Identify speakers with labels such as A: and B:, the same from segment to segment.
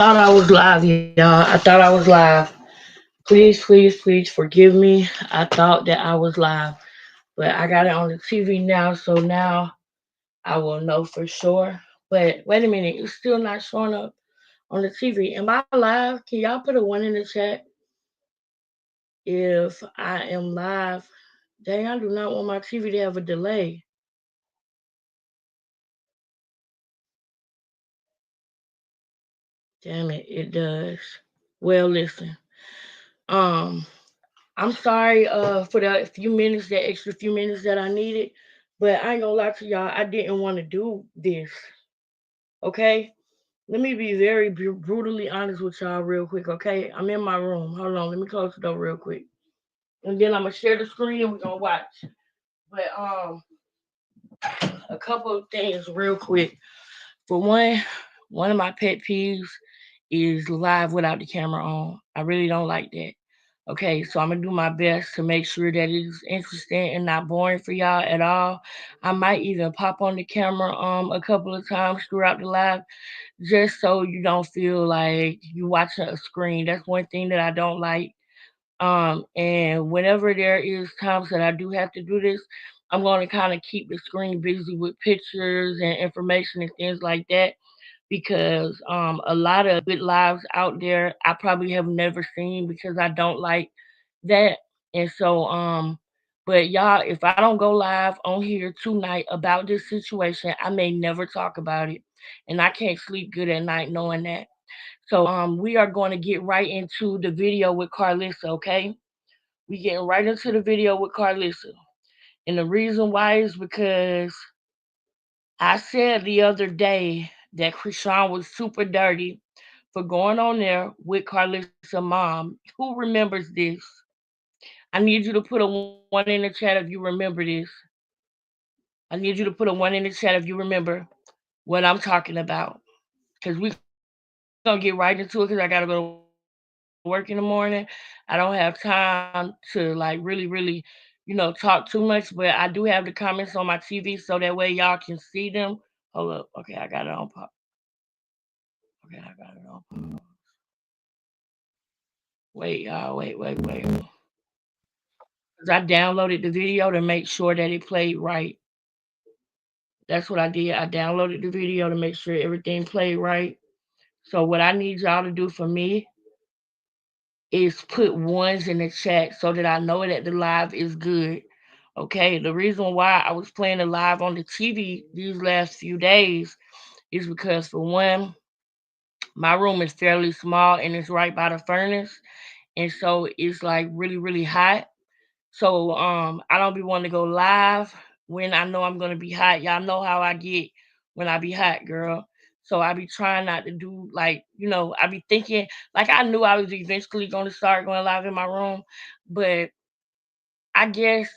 A: Thought I was live, y'all. I thought I was live. Please, please, please forgive me. I thought that I was live, but I got it on the TV now, so now I will know for sure. But wait a minute, it's still not showing up on the TV. Am I live? Can y'all put a one in the chat if I am live? Dang, I do not want my TV to have a delay. Damn it, it does. Well, listen. Um, I'm sorry for the few minutes, that extra few minutes that I needed, but I ain't gonna lie to y'all, I didn't want to do this. Okay, let me be very brutally honest with y'all real quick. Okay, I'm in my room. Hold on, let me close the door real quick, and then I'm gonna share the screen and we're gonna watch. But a couple of things real quick. For one of my pet peeves is live without the camera on. I really don't like that. Okay, so I'm gonna do my best to make sure that it's interesting and not boring for y'all at all. I might even pop on the camera a couple of times throughout the live just so you don't feel like you watching a screen. That's one thing that I don't like. And whenever there is times that I do have to do this, I'm going to kind of keep the screen busy with pictures and information and things like that because a lot of good lives out there I probably have never seen because I don't like that. And so but y'all, if I don't go live on here tonight about this situation, I may never talk about it. And I can't sleep good at night knowing that. So we are going to get right into the video with Carlissa, okay? We getting right into the video with Carlissa. And the reason why is because I said the other day that Krishan was super dirty for going on there with Carlissa's mom. Who remembers this? I need you to put a one in the chat if you remember this. I need you to put a one in the chat if you remember what I'm talking about. Because we're going to get right into it because I got to go to work in the morning. I don't have time to like really, talk too much, but I do have the comments on my TV so that way y'all can see them. Hold up. Okay, I got it on pop. Okay, I got it on pop. Wait. Because I downloaded the video to make sure that it played right. That's what I did. I downloaded the video to make sure everything played right. So what I need y'all to do for me is put ones in the chat so that I know that the live is good. Okay, the reason why I was playing the live on the TV these last few days is because for one, my room is fairly small and it's right by the furnace, and so it's like really, really hot. So I don't be wanting to go live when I know I'm gonna be hot. Y'all know how I get when I be hot, girl. So I be trying not to do like, I be thinking like I knew I was eventually gonna start going live in my room, but I guess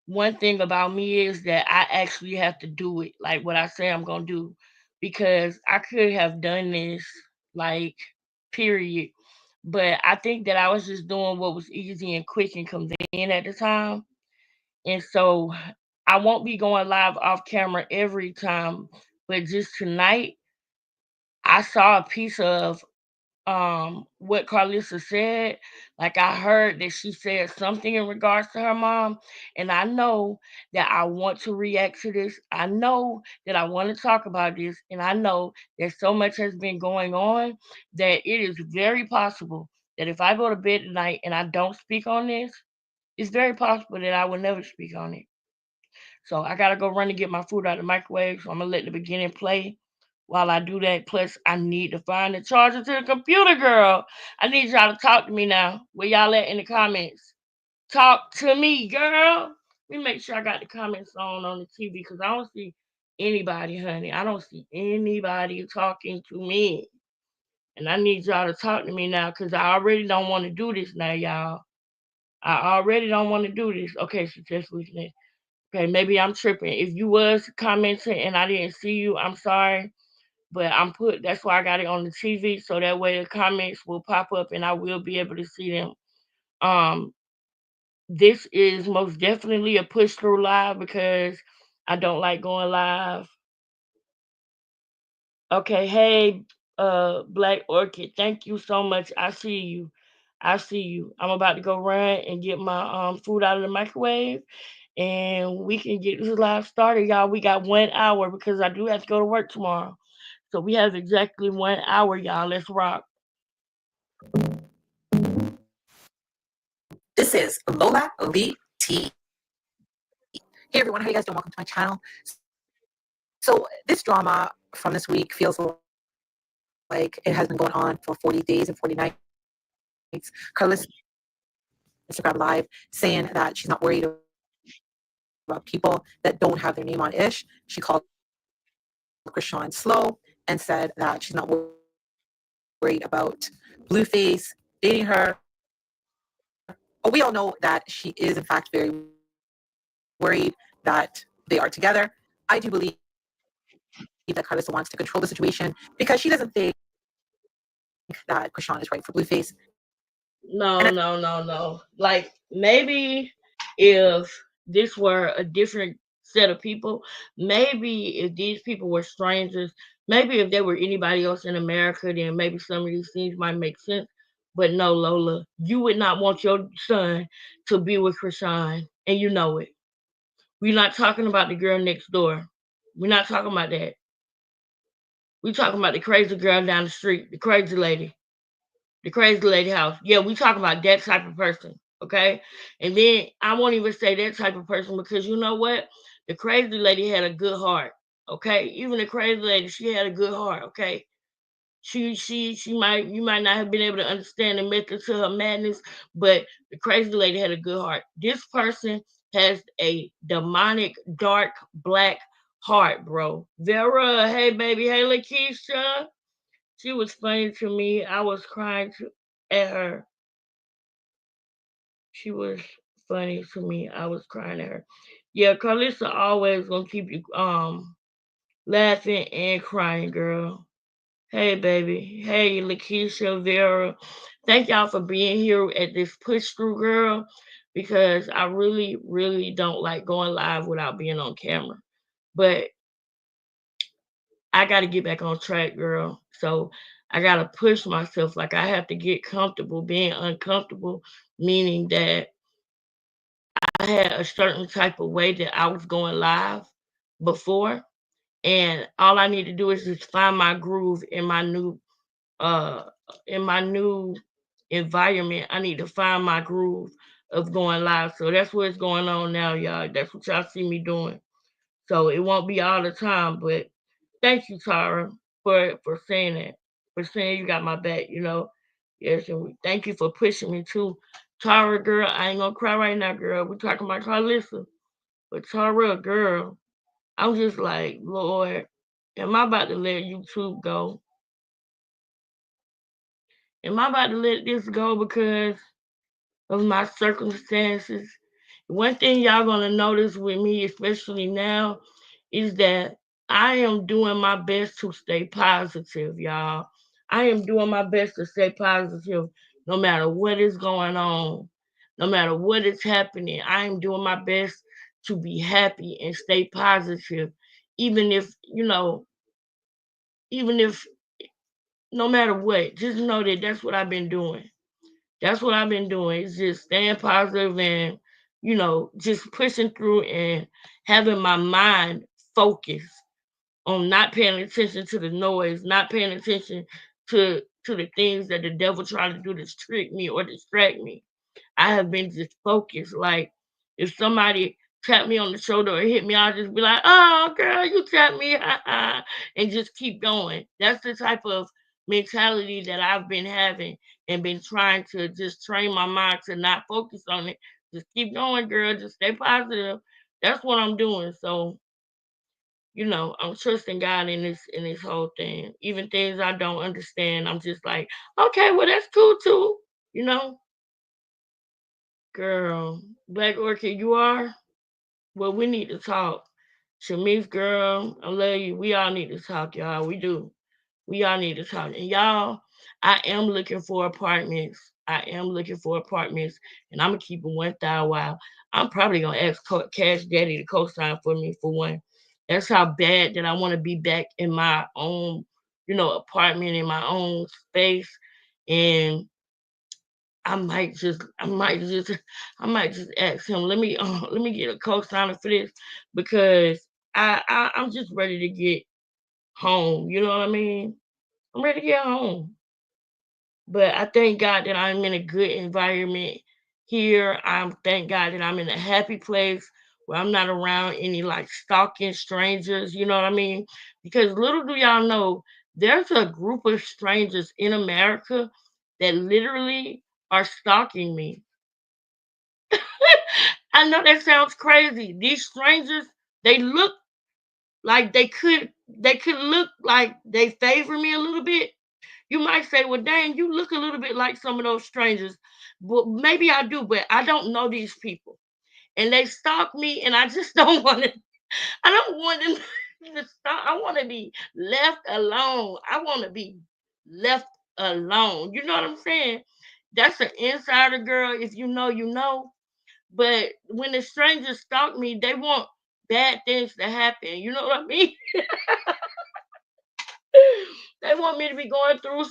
A: one thing about me is that I actually have to do it, like what I say I'm gonna do, because I could have done this, like, period. But I think that I was just doing what was easy and quick and convenient at the time. And so I won't be going live off camera every time, but just tonight, I saw a piece of what Carlissa said. Like I heard that she said something in regards to her mom, and I know that I want to react to this. I know that I want to talk about this, and I know that so much has been going on that it is very possible that if I go to bed tonight and I don't speak on this, it's very possible that I will never speak on it. So I gotta go run and get my food out of the microwave. So I'm gonna let the beginning play while I do that. Plus, I need to find the charger to the computer, girl. I need y'all to talk to me now. Where y'all at in the comments? Talk to me, girl. Let me make sure I got the comments on the TV because I don't see anybody, honey. I don't see anybody talking to me. And I need y'all to talk to me now because I already don't want to do this now, y'all. I already don't want to do this. Okay, so just listening. Okay, maybe I'm tripping. If you was commenting and I didn't see you, I'm sorry. But that's why I got it on the TV so that way the comments will pop up and I will be able to see them. Um this is most definitely a push through live because I don't like going live. Okay, hey, Black Orchid. Thank you so much. I see you. I see you. I'm about to go run and get my food out of the microwave, and we can get this live started, y'all. We got 1 hour because I do have to go to work tomorrow. So we have exactly 1 hour, y'all. Let's rock.
B: This is Lola Lee T. Hey everyone, how you guys doing? Welcome to my channel. So this drama from this week feels like it has been going on for 40 days and 40 nights. Carlos Instagram live saying that she's not worried about people that don't have their name on Ish. She called Chrisean slow and said that she's not worried about Blueface dating her. But we all know that she is in fact very worried that they are together. I do believe that Carlissa wants to control the situation because she doesn't think that Chrisean is right for Blueface.
A: No, no, no, no. Like maybe if this were a different set of people, maybe if these people were strangers, maybe if there were anybody else in America, then maybe some of these things might make sense. But no, Lola, you would not want your son to be with Krishan, and you know it. We're not talking about the girl next door. We're not talking about that. We're talking about the crazy girl down the street, the crazy lady. The crazy lady house. Yeah, we talking about that type of person. Okay. And then I won't even say that type of person because you know what? The crazy lady had a good heart. Okay. Even the crazy lady, she had a good heart. Okay. She might you might not have been able to understand the method to her madness, but the crazy lady had a good heart. This person has a demonic, dark, black heart, bro. Vera, hey baby, hey Lakeisha. She was funny to me. I was crying at her. She was funny to me. I was crying at her. Yeah, Carlissa always gonna keep you laughing and crying, girl. Hey baby. Hey Lakeisha, Vera. Thank y'all for being here at this push through, girl. Because I really, really don't like going live without being on camera. But I got to get back on track, girl. So I got to push myself. Like I have to get comfortable being uncomfortable, meaning that I had a certain type of way that I was going live before. And all I need to do is just find my groove uh in my new environment. I need to find my groove of going live. So that's what's going on now, y'all. That's what y'all see me doing. So it won't be all the time, but thank you, Tara, for saying that, for saying you got my back. Yes, and thank you for pushing me too, Tara, girl. I ain't gonna cry right now, girl. We talking about Carlissa, but Tara, girl, I'm just like, Lord, am I about to let YouTube go? Am I about to let this go because of my circumstances? One thing y'all gonna notice with me, especially now, is that I am doing my best to stay positive, y'all. I am doing my best to stay positive no matter what is going on, no matter what is happening. I am doing my best to be happy and stay positive, even if, even if, no matter what, just know that that's what I've been doing. That's what I've been doing is just staying positive and, just pushing through and having my mind focused on not paying attention to the noise, not paying attention to the things that the devil tried to do to trick me or distract me. I have been just focused. Like if somebody tap me on the shoulder or hit me, I'll just be like, "Oh, girl, you tapped me," and just keep going. That's the type of mentality that I've been having and been trying to just train my mind to not focus on it. Just keep going, girl. Just stay positive. That's what I'm doing. So, I'm trusting God in this whole thing. Even things I don't understand, I'm just like, okay, well that's cool too. You know, girl, Black Orchid, you are. Well, we need to talk. Shamice, girl, I love you. We all need to talk, y'all. We do. We all need to talk. And y'all, I am looking for apartments. I am looking for apartments, and I'm gonna keep it 1,000 while. I'm probably gonna ask Cash Daddy to co-sign for me for one. That's how bad that I want to be back in my own apartment in my own space, and I might just, I might just, I might just ask him. Let me get a co-signer for this because I'm just ready to get home. You know what I mean? I'm ready to get home. But I thank God that I'm in a good environment here. I thank God that I'm in a happy place where I'm not around any like stalking strangers, you know what I mean? Because little do y'all know, there's a group of strangers in America that literally are stalking me. I know that sounds crazy. These strangers, they look like they could look like they favor me a little bit. You might say, well, dang, you look a little bit like some of those strangers. But maybe I do, but I don't know these people. And they stalk me, and I just don't want to, I don't want them to stop. I want to be left alone. I want to be left alone. You know what I'm saying? That's an insider, girl. If you know, you know. But when the strangers stalk me, they want bad things to happen. You know what I mean? They want me to be going through,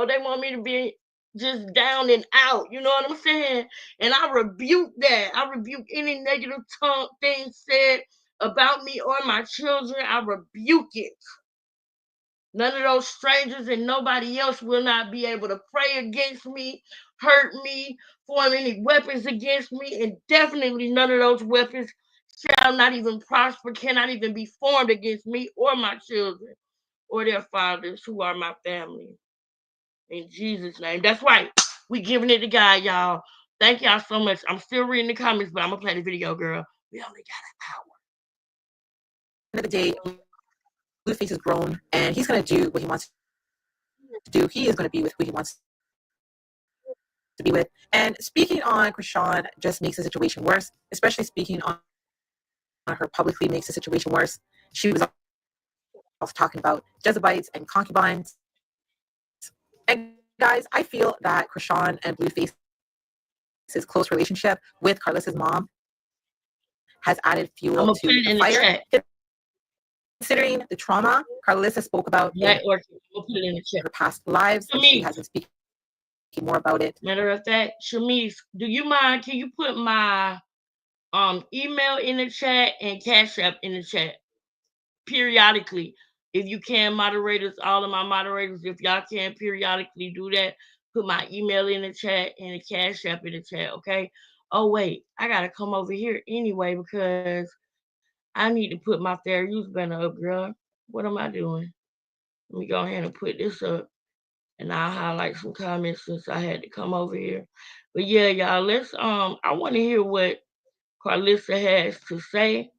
A: they want me to be just down and out. You know what I'm saying? And I rebuke that. I rebuke any negative tongue thing said about me or my children. I rebuke it. None of those strangers and nobody else will not be able to pray against me, hurt me, form any weapons against me, and definitely none of those weapons shall not even prosper, cannot even be formed against me or my children or their fathers who are my family. In Jesus' name. That's right. We giving it to God, y'all. Thank y'all so much. I'm still reading the comments, but I'm gonna play the video, girl. We only got
B: End of the day, Blueface is grown and he's going to do what he wants to do. He is going to be with who he wants to be with. And speaking on Krishan just makes the situation worse, especially speaking on her publicly makes the situation worse. She was also talking about Jezebites and concubines. And guys, I feel that Krishan and Blueface's close relationship with Carlissa's mom has added
A: I'm
B: fuel
A: gonna put
B: to
A: it
B: the
A: in the
B: fire.
A: chat.
B: Considering the trauma Carlissa spoke about
A: Black
B: in
A: Orchid. I'm gonna put it in the chat.
B: her past lives, and she
A: Shamice,
B: has been speaking more about it.
A: matter of fact, Shamice, do you mind? Can you put my email in the chat and Cash App in the chat periodically? If you can, moderators, all of my moderators, if y'all can periodically do that, put my email in the chat and the Cash App in the chat, okay? Oh wait, I gotta come over here anyway because I need to put my fair use banner up, girl. What am I doing? Let me go ahead and put this up and I'll highlight some comments since I had to come over here. But yeah, y'all, let's I want to hear what Carlissa has to say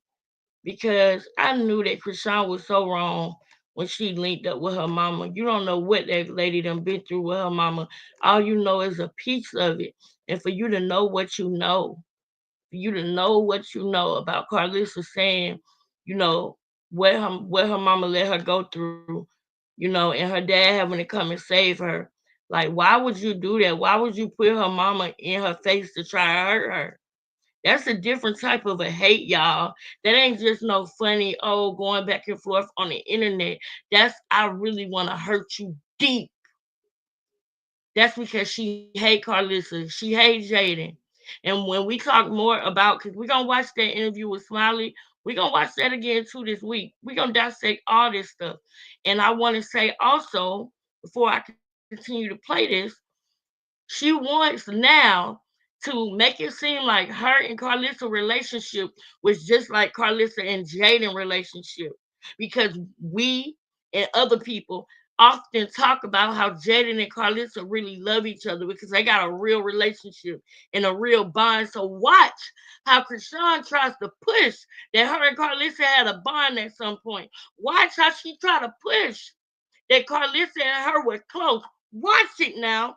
A: because I knew that Krishan was so wrong when she linked up with her mama. You don't know what that lady done been through with her mama. All you know is a piece of it. And for you to know what you know, for you to know what you know about Carlissa saying, you know, what her mama let her go through, and her dad having to come and save her. Like, why would you do that? Why would you put her mama in her face to try to hurt her? That's a different type of a hate, y'all. That ain't just no funny, oh, going back and forth on the internet. That's I really want to hurt you deep. That's because she hate Carlissa. She hates Jaden. And when we talk more about, because we're going to watch that interview with Smiley, we're going to watch that again too this week. We're going to dissect all this stuff. And I want to say also, before I continue to play this, she wants now to make it seem like her and Carlissa relationship was just like Carlissa and Jaden relationship because we and other people often talk about how Jaden and Carlissa really love each other because they got a real relationship and a real bond. So watch how Krishan tries to push that her and Carlissa had a bond at some point. Watch how she try to push that Carlissa and her were close. Watch it now.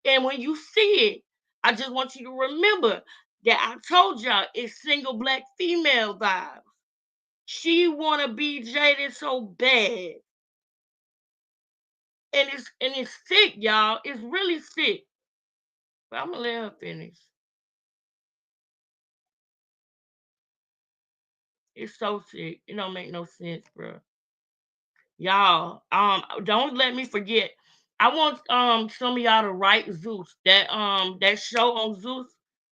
A: And when you see it, I just want you to remember that I told y'all it's single black female vibes. She wanna be Jaden so bad. And it's sick, y'all. It's really sick. But I'm gonna let her finish. It's so sick. It don't make no sense, bro. Y'all, don't let me forget. I want some of y'all to write Zeus. That show on Zeus.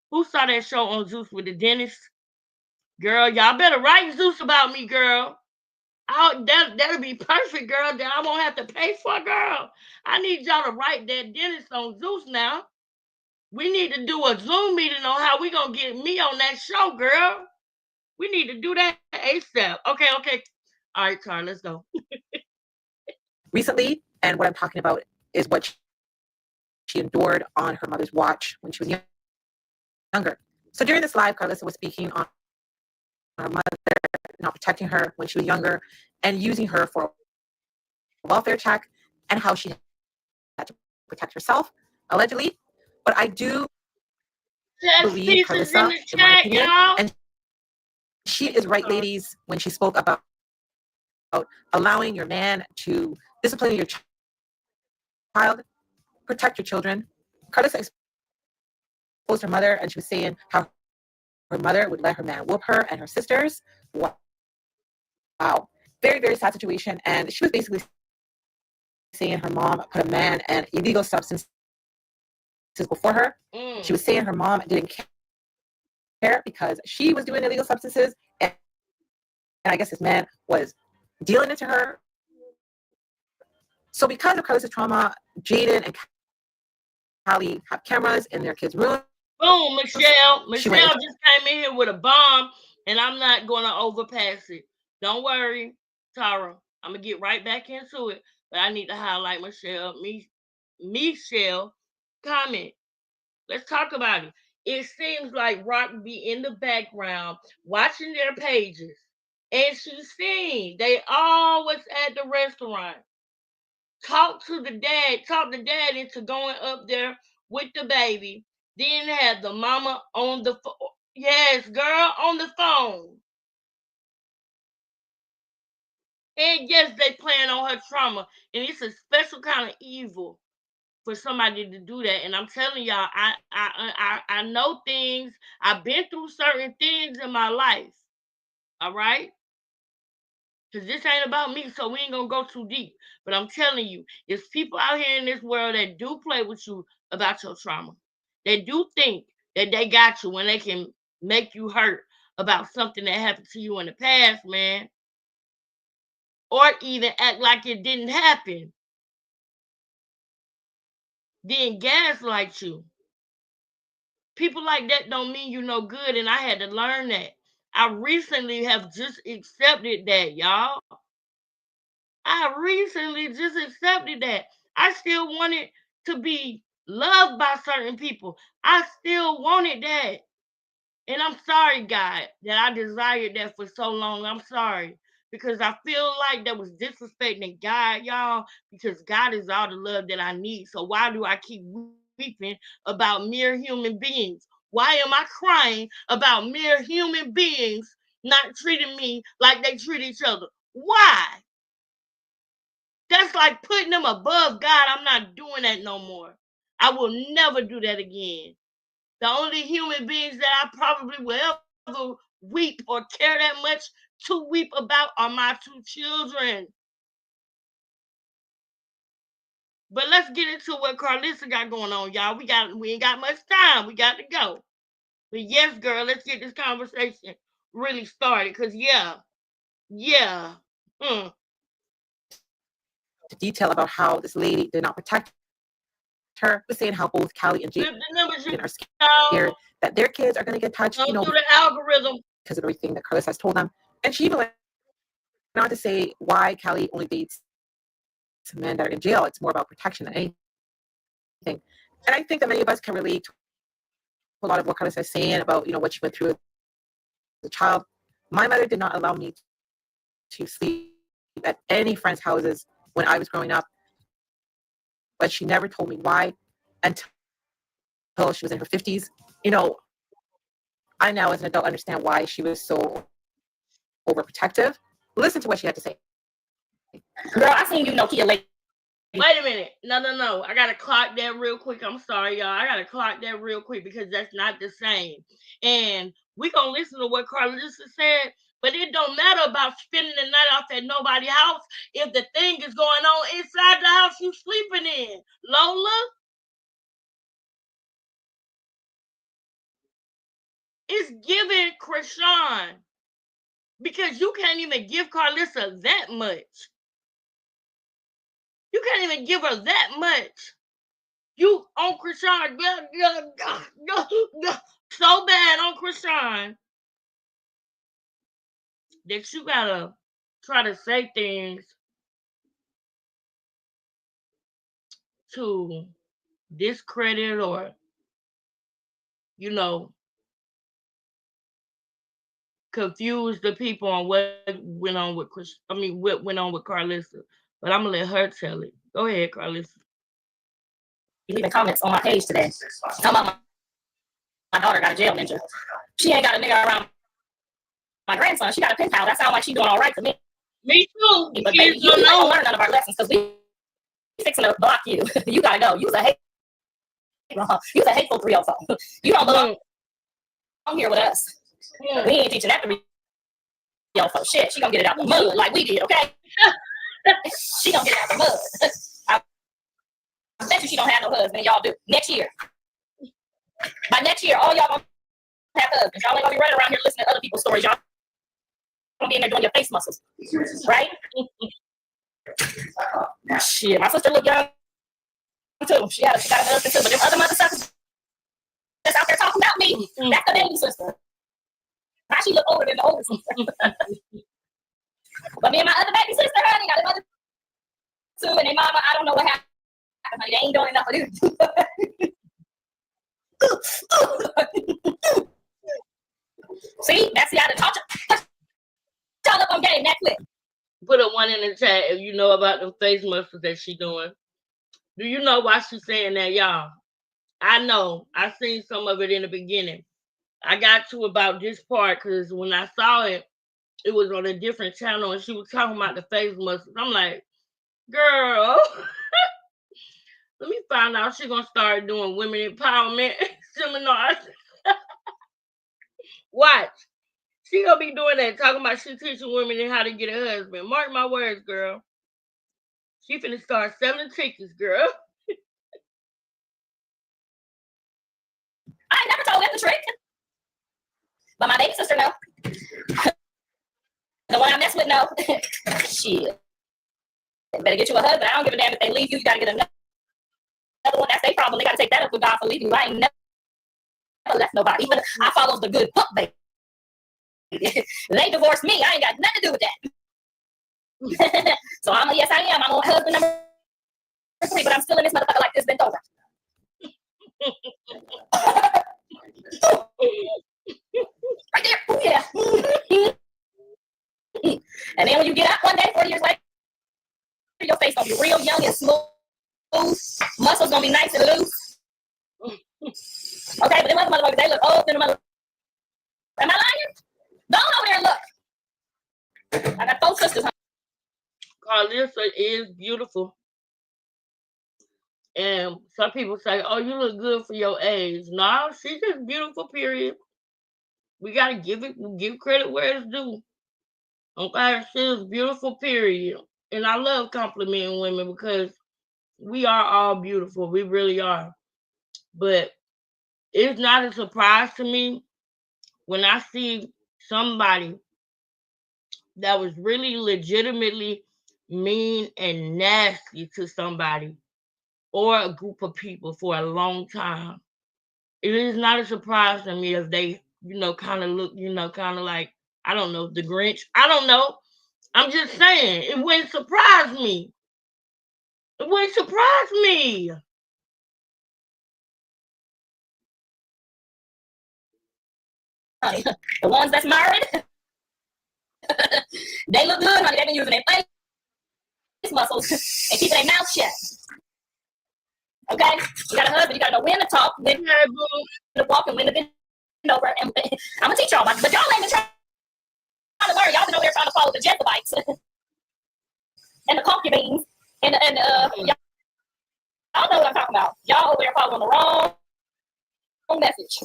A: Who saw that show on Zeus with the dentist? Girl, y'all better write Zeus about me, girl. That'll be perfect, girl. That I won't have to pay for, girl. I need y'all to write that dentist on Zeus now. We need to do a Zoom meeting on how we gonna get me on that show, girl. We need to do that ASAP. Okay. All right, Tara, let's go.
B: recently. And what I'm talking about is what she endured on her mother's watch when she was younger. So during this live, Karlissa was speaking on her mother not protecting her when she was younger and using her for a welfare check and how she had to protect herself, allegedly. But I do
A: Text
B: believe
A: pieces in
B: Karlissa,
A: the
B: in my
A: chat,
B: opinion,
A: y'all.
B: and she is right, ladies, when she spoke about allowing your man to discipline your child, protect your children. Karlissa exposed her mother, and she was saying how her mother would let her man whoop her and her sisters. Wow. Very, very sad situation. And she was basically saying her mom put a man and illegal substances before her. She was saying her mom didn't care because she was doing illegal substances. And I guess this man was dealing it to her. So because of Karlissa's trauma, Jaden and Callie have cameras in their kids' room.
A: Boom, Michelle. Michelle just came in here with a bomb, and I'm not going to overpass it. Don't worry, Tara. I'm going to get right back into it. But I need to highlight Michelle comment. Let's talk about it. It seems like Rock be in the background watching their pages. And she's seen they always at the restaurant. Talk the dad into going up there with the baby. Then have the mama on the phone. Yes, girl, on the phone. And yes, they playing on her trauma. And it's a special kind of evil for somebody to do that. And I'm telling y'all, I know things. I've been through certain things in my life. All right? Because this ain't about me, so we ain't gonna go too deep. But I'm telling you, there's people out here in this world that do play with you about your trauma. They do think that they got you when they can make you hurt about something that happened to you in the past, man. Or even act like it didn't happen. Then gaslight you. People like that don't mean you no good, and I had to learn that. I recently have just accepted that, y'all. I recently just accepted that. I still wanted to be loved by certain people. I still wanted that. And I'm sorry, God, that I desired that for so long. I'm sorry. Because I feel like that was disrespecting God, y'all, because God is all the love that I need. So why do I keep weeping about mere human beings? Why am I crying about mere human beings not treating me like they treat each other? Why? That's like putting them above God. I'm not doing that no more. I will never do that again. The only human beings that I probably will ever weep or care that much to weep about are my two children. But let's get into what Karlissa got going on, y'all. We ain't got much time. We got to go. But yes, girl, let's get this conversation really started. Cause yeah. Mm.
B: To detail about how this lady did not protect her, was saying how both Callie and Jaden are scared that their kids are going to get touched,
A: through the algorithm
B: because of everything that Karlissa has told them. And she even went on to say why Callie only dates men that are in jail. It's more about protection than anything. And I think that many of us can relate to a lot of what Karlissa is saying about, what she went through as a child. My mother did not allow me to sleep at any friends' houses when I was growing up, but she never told me why until she was in her 50s. I now, as an adult, understand why she was so overprotective. Listen to what she had to say.
C: Girl, I seen Kia late.
A: Wait a minute. No. I gotta clock that real quick. I'm sorry, y'all. I gotta clock that real quick because that's not the same. And we gonna listen to what Karlissa said, But it don't matter about spending the night off at nobody's house if the thing is going on inside the house you sleeping in. Lola, it's giving Krishan because you can't even give Carlissa that much. You can't even give her that much. You on Krishan, so bad on Krishan that you gotta try to say things to discredit or, you know, confuse the people on what went on with what went on with Carlissa. But I'm gonna let her tell it. Go ahead, Carlissa.
C: Leaving comments on my page today. Talking about my daughter got a jail ninja. She ain't got a nigga around my grandson. She got a pen pal. That sounds like she doing all right to me.
A: Me too.
C: But baby, you don't learn none of our lessons because we fixing to block you. You gotta go. You's a hateful 304. You don't belong here with us. We ain't teaching that 304 shit. She gonna get it out the mud like we did, okay? She gonna get it out the mud. I bet you she don't have no husband. Y'all do next year. By next year, all y'all gonna have husbands. Y'all ain't gonna be running around here listening to other people's stories. Y'all gonna be in there doing your face muscles, right? Shit, my sister look young too. She got a husband too, but them other mother suckers that's out there talking about me. That's the baby sister. Now she look older than the older sister. But me and my other baby sister, honey, got a mother too, and their mama, I don't know what happened. Honey, they ain't doing enough for you. See, that's the other talk. Y'all up on game that quick.
A: Put a one in the chat if you know about the face muscles that she doing. Do you know why she's saying that, y'all? I know. I seen some of it in the beginning. I got to about this part because when I saw it, it was on a different channel and she was talking about the face muscles. I'm like, girl, let me find out she's gonna start doing women empowerment seminars. Watch. She gonna be doing that, talking about she teaching women how to get a husband. Mark my words, girl. She finna start selling tickets, girl.
C: I ain't never told them the trick. But my baby sister know. The one I mess with know. Shit. Better get you a husband. I don't give a damn if they leave you. You gotta get another one. That's their problem. They gotta take that up with God for leaving you. I ain't never left nobody. But I follows the good book, baby. They divorced me. I ain't got nothing to do with that. So yes, I am. I'm on husband number 3, but I'm still in this motherfucker like this bent over. Right there. Ooh, yeah. And then when you get out one day, 40 years later, your face gonna be real young and smooth. Muscles gonna be nice and loose. Okay, but them other motherfuckers, they look old in the mother. Am I lying? Go over there and look. I got 4 sisters.
A: Carlissa is beautiful. And some people say, oh, you look good for your age. No, she's just beautiful, period. We gotta give credit where it's due. Okay, she's beautiful, period. And I love complimenting women because we are all beautiful. We really are. But it's not a surprise to me when I see somebody that was really legitimately mean and nasty to somebody or a group of people for a long time. It is not a surprise to me if they, kind of look, kind of like, I don't know, the Grinch. I don't know. I'm just saying, it wouldn't surprise me. It wouldn't surprise me.
C: Honey, the ones that's married, they look good, honey. They've been using their face muscles and keeping their mouth shut. Okay? You got a husband, you gotta know when to talk, when to walk, and when to bend over. And I'm gonna teach y'all, but y'all ain't been trying to learn. Y'all been over there trying to follow the Jezebites and the concubines and y'all know what I'm talking about. Y'all over there following the wrong message.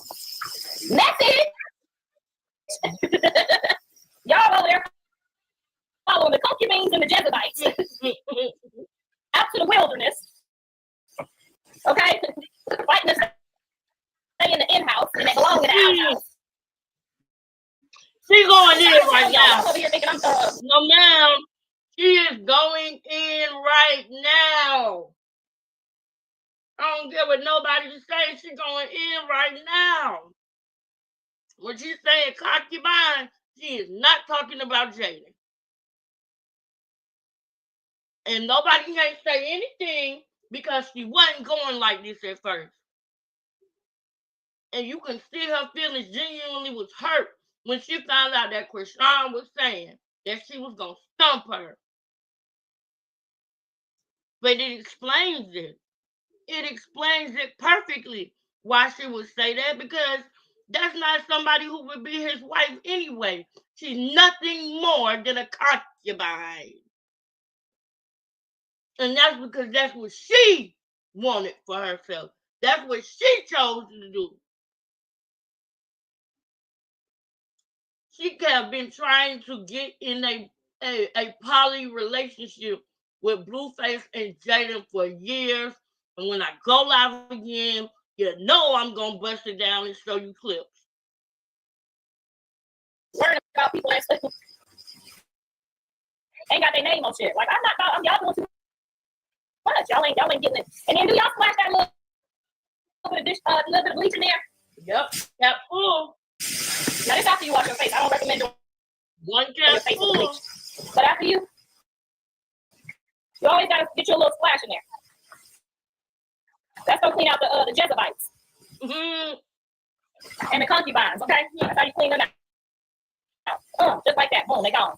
C: Y'all over there following the concubines and the Jezebites out to the wilderness. Okay? Fighting to stay in the in-house and they belong in the outhouse.
A: She's going in right now.
C: I'm over here thinking I'm thorough.
A: No, ma'am. She is going in right now. I don't care what nobody is saying. She's going in right now. When she's saying concubine, she is not talking about Jada. And nobody can't say anything because she wasn't going like this at first. And you can see her feelings genuinely was hurt when she found out that Chrisean was saying that she was going to stump her. But it explains it. It explains it perfectly why she would say that, because that's not somebody who would be his wife anyway. She's nothing more than a concubine. And that's because that's what she wanted for herself. That's what she chose to do. She could have been trying to get in a poly relationship with Blueface and Jaden for years. And when I go live again, you know I'm going to bust it down and show you clips.
C: Worrying about people that ain't got their name on shit. Like, I'm not, y'all doing too much. Y'all ain't getting it. And then do y'all splash that little bit of bleach in there?
A: Yep, that full.
C: Now, this after you wash your face. I don't recommend doing
A: One
C: your
A: cap
C: face with
A: full.
C: bleach. But after you always got to get you a little splash in there. That's going to clean out the Jezebites.
A: Mm-hmm.
C: And the concubines, okay? That's how you clean them out. Just like that. Boom, they gone.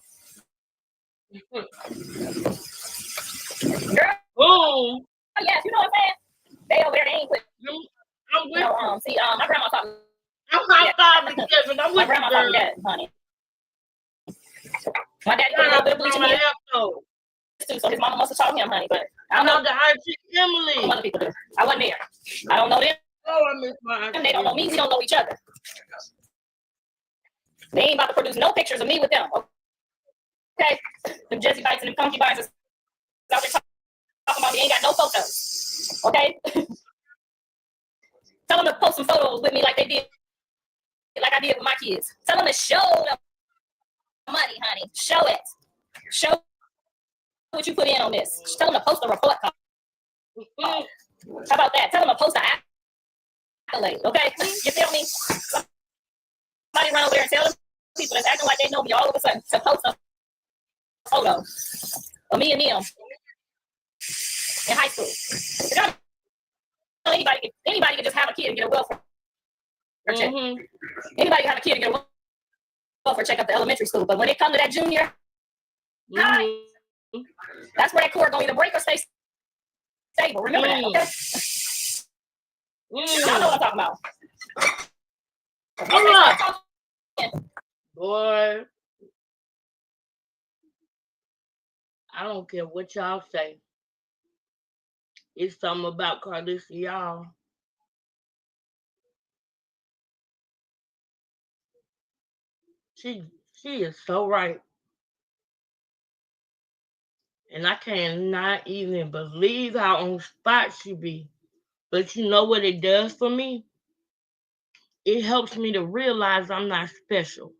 C: Girl.
A: Boom.
C: Oh, yes, you know what I'm saying? They over there, they ain't put.
A: I'm with you.
C: See, my grandma taught me.
A: I'm high-fiving Kevin. I'm
C: My
A: with
C: grandma
A: you,
C: taught me
A: girl.
C: that, honey. My daddy put a little bit of bleach in there too, so his mama must have taught him, honey. But I don't know
A: the Auntie Emily.
C: what other people do. I wasn't there. I don't know them.
A: Oh, I miss my auntie.
C: They don't know me. We don't know each other. They ain't about to produce no pictures of me with them. Okay, them Jezebites and them concubines is out there talking about me. Ain't got no photos. Okay, tell them to post some photos with me like they did, like I did with my kids. Tell them to show the money, honey. Show it. Show what you put in on this. Tell them to post a report card. How about that? Tell them to post an accolade, okay? You feel me? Somebody run over there and tell them people that's acting like they know me all of a sudden to post a photo of me and them in high school. Anybody can just have a kid and get a welfare check.
A: Mm-hmm.
C: Anybody can have a kid and get a welfare check at the elementary school. But when it comes to that junior high, that's where that cord going to either break or stay stable. Remember that, okay? Y'all know what I'm talking about.
A: Boy, I don't care what y'all say. It's something about Carlissa, y'all. She is so right. And I cannot even believe how on spot she be. But you know what it does for me? It helps me to realize I'm not special.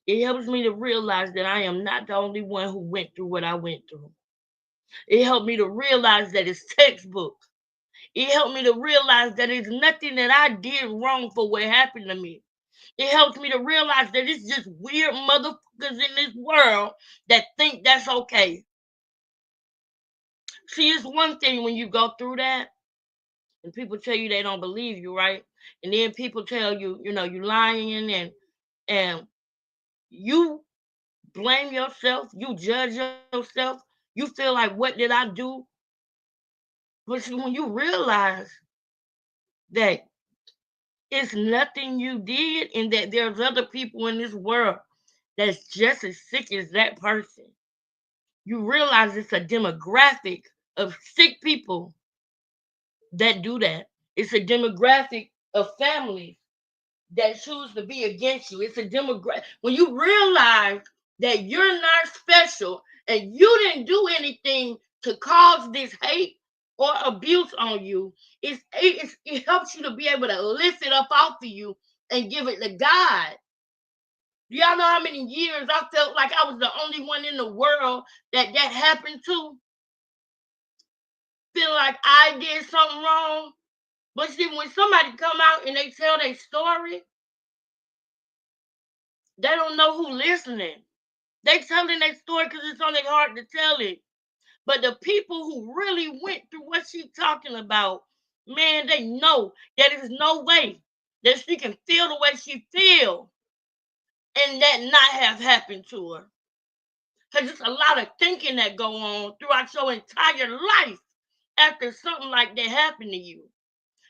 A: It helps me to realize that I am not the only one who went through what I went through. It helped me to realize that it's textbook. It helped me to realize that it's nothing that I did wrong for what happened to me. It helps me to realize that it's just weird motherfuckers in this world that think that's okay. See, it's one thing when you go through that and people tell you they don't believe you, right? And then people tell you, you lying and you blame yourself, you judge yourself, you feel like, what did I do? But when you realize that it's nothing you did and that there's other people in this world that's just as sick as that person, you realize it's a demographic of sick people that do that. It's a demographic of families that choose to be against you. It's a demographic. When you realize that you're not special and you didn't do anything to cause this hate or abuse on you, it helps you to be able to lift it up off of you and give it to God. Y'all know how many years I felt like I was the only one in the world that happened to? Feel like I did something wrong. But see, when somebody come out and they tell their story, they don't know who listening. They telling their story because it's on their heart to tell it. But the people who really went through what she's talking about, man, they know that there's no way that she can feel the way she feel and that not have happened to her. Because it's a lot of thinking that go on throughout your entire life after something like that happened to you.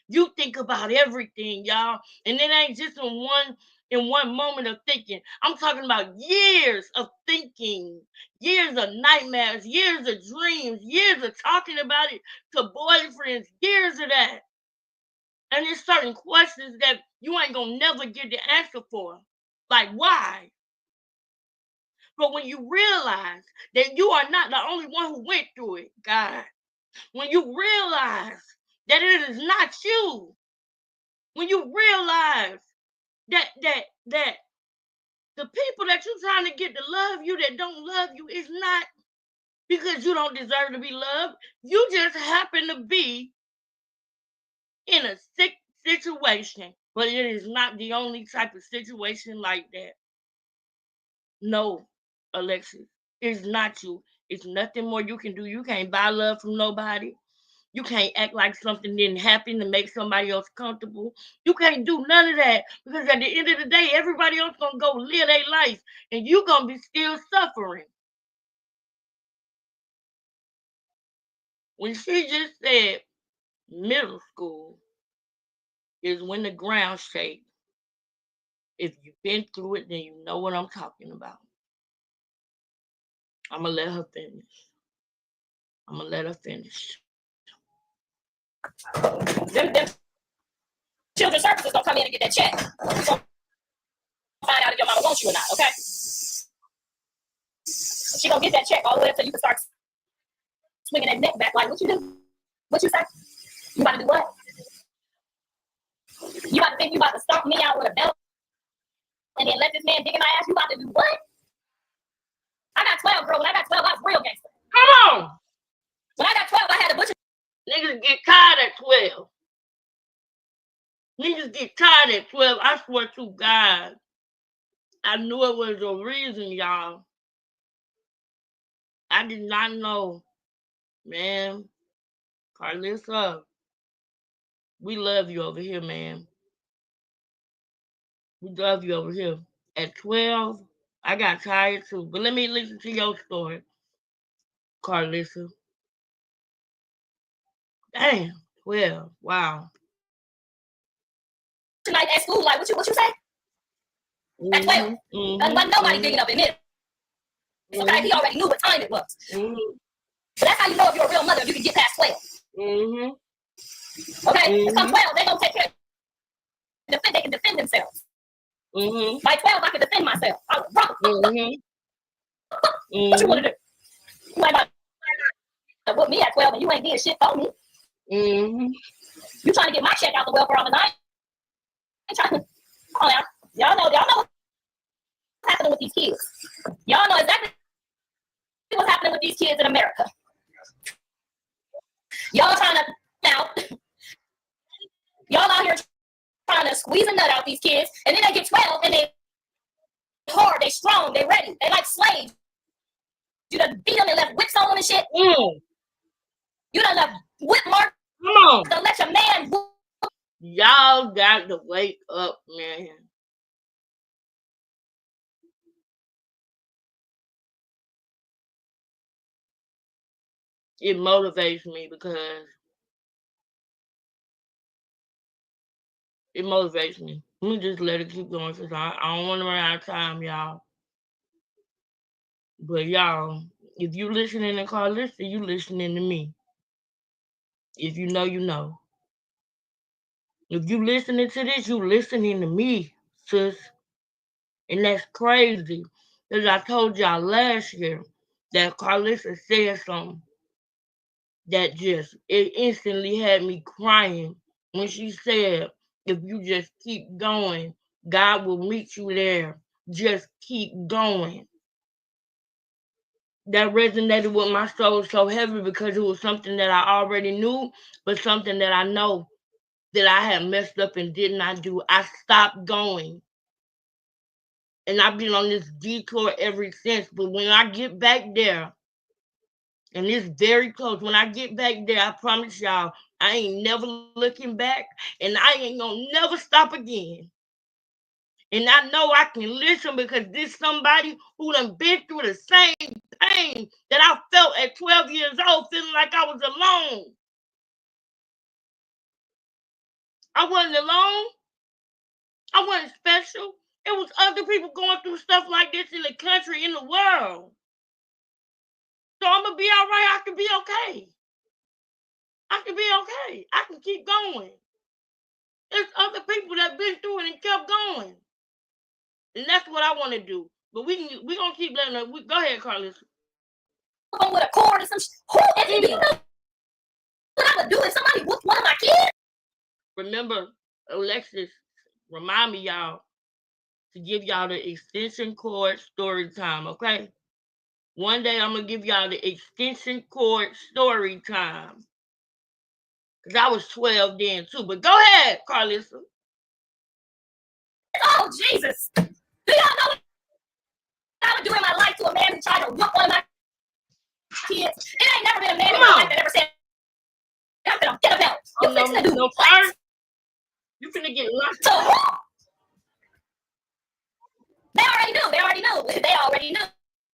A: You think about everything, y'all, and it ain't just in one moment of thinking. I'm talking about years of thinking, years of nightmares, years of dreams, years of talking about it to boyfriends, years of that. And there's certain questions that you ain't gonna never get the answer for. Like why? But when you realize that you are not the only one who went through it, God, when you realize that it is not you, when you realize that the people that you're trying to get to love you that don't love you is not because you don't deserve to be loved. You just happen to be in a sick situation, but it is not the only type of situation like that. No, Alexis, it's not you. It's nothing more you can do. You can't buy love from nobody. You can't act like something didn't happen to make somebody else comfortable. You can't do none of that because at the end of the day, everybody else gonna go live their life and you gonna be still suffering. When she just said middle school is when the ground shakes. If you've been through it, then you know what I'm talking about. I'm gonna let her finish. I'm gonna let her finish.
C: Them children's services gonna come in and get that check. We're gonna find out if your mama wants you or not, okay? She gonna get that check all the way up so you can start swinging that neck back like, what you do? What you say? You about to do what? You about to think you about to stomp me out with a belt and then let this man dig in my ass? You about to do what? I got 12, girl. When I got 12, I was real gangster.
A: Come on!
C: When I got 12, I had a butcher.
A: Niggas get tired at 12. Niggas get tired at 12. I swear to God. I knew it was a reason, y'all. I did not know. Man, Carlissa, we love you over here, man. We love you over here. At 12, I got tired too. But let me listen to your story, Carlissa. Damn, 12. Wow.
C: Tonight at school, like, what you say? At 12. But nobody digging up in there. Okay, he already knew what time it was. So that's how you know if you're a real mother, if you can get past 12. Okay? It's come 12, they gonna take care of they can defend themselves. By 12, I can defend myself. I was wrong. What you want to do? You ain't about to put me at 12 and you ain't did shit for me. You trying to get my check out the welfare on the night? I'm trying to. Come on now. Y'all know what's happening with these kids. Y'all know exactly what's happening with these kids in America. Y'all trying to now. Y'all out here trying to squeeze a nut out these kids, and then they get 12 and they hard, they strong, they ready, they like slaves. You done beat them and left whips on them and shit. You done left whip marks.
A: Come on.
C: To let your man whoop.
A: Y'all got to wake up, man. It motivates me because it motivates me. Let me just let it keep going because I don't want to run out of time, y'all. But y'all, if you listening to Carlissa, you listening to me. If you know, you know. If you listening to this, you listening to me. sis. And that's crazy. Because I told y'all last year that Carlissa said something that just, it instantly had me crying when she said, if you just keep going, God will meet you there. Just keep going. That resonated with my soul so heavy because it was something that I already knew, but something that I know that I had messed up and did not do. I stopped going. And I've been on this detour ever since. But when I get back there, and it's very close, when I get back there, I promise y'all, I ain't never looking back, and I ain't gonna never stop again. And I know I can listen because this somebody who done been through the same pain that I felt at 12 years old, feeling like I was alone. I wasn't alone. I wasn't special. It was other people going through stuff like this in the country, in the world. So I'm gonna be all right. I can be okay. I can be okay. I can keep going. There's other people that been through it and kept going, and that's what I want to do. But we gonna keep letting her. Go ahead, Carlos.
C: With a cord or some who do you know what I would do if somebody whooped one of my kids?
A: Remember, Alexis, remind me, y'all, to give y'all the extension cord story time, okay? One day I'm gonna give y'all the extension cord story time. Cause I was 12 then too. But go ahead, Carlissa.
C: Oh Jesus! Do y'all know what I would do in my life to a man who tried to whoop one of my kids? It ain't never been a man in my life that ever said, "I'm gonna get a belt." You fixing to do
A: no fire? You finna get locked up.
C: They already knew. They already knew. They already knew.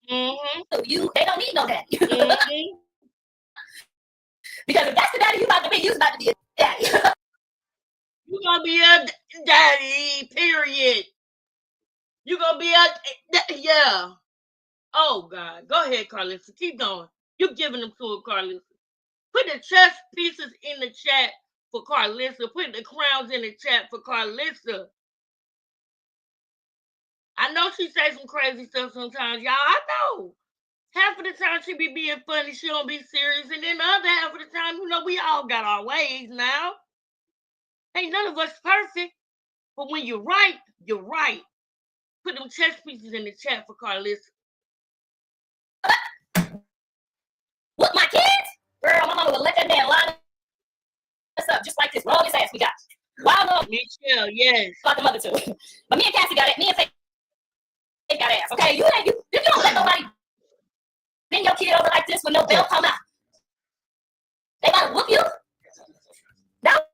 A: Mm-hmm.
C: They don't need no daddy.
A: Mm-hmm.
C: Because if that's the daddy you about to be, you about to be a daddy.
A: You gonna be a daddy, period. You gonna be a, yeah. Oh God. Go ahead, Carlissa. Keep going. You giving them to her, Carlissa. Put the chess pieces in the chat for Carlissa. Put the crowns in the chat for Carlissa. I know she say some crazy stuff sometimes, y'all. I know. Half of the time she be being funny, she don't be serious. And then the other half of the time, you know, we all got our ways now. Ain't none of us perfect. But when you're right, you're right. Put them chess pieces in the chat for Carlissa.
C: Look, my kids? Girl, my mama would let that man line us up just like this. With all this ass we got. Wild no.
A: Michelle, yes.
C: About the mother too. But me and Cassie got it. Me and Faith got ass. Okay, you don't let nobody bend your kid over like this with no belt come out. They gotta whoop you. That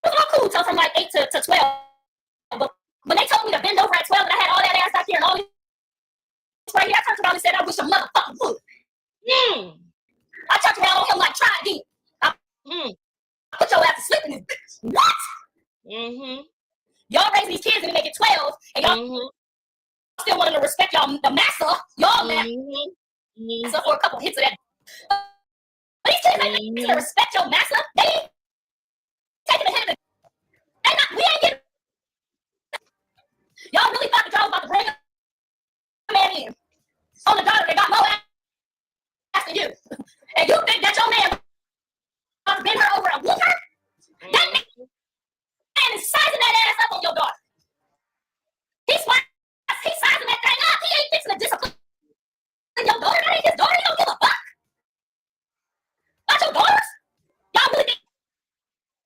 C: was all cool till from like 8 to 12. But when they told me to bend over at 12 and I had all that ass back here and all this right here, I turned around and said, I wish a motherfucker would. I turned around on him like, try it again. I put your ass to sleep in this bitch. What?
A: Mm-hmm.
C: Y'all raising these kids and they make it 12 and y'all still wanting to respect y'all the master. Y'all master for a couple hits of that. But these kids ain't to respect your master. They ain't taking a hit of it. We ain't getting. Y'all really thought that y'all was about to bring a man in on the daughter that got more ass than you. And you think that your man about to bend her over and whoop her? That man is sizing that ass up on your daughter. He's sizing that thing up. He ain't fixing to discipline your daughter. That ain't his daughter. He don't give a fuck. Not your daughters. Y'all really think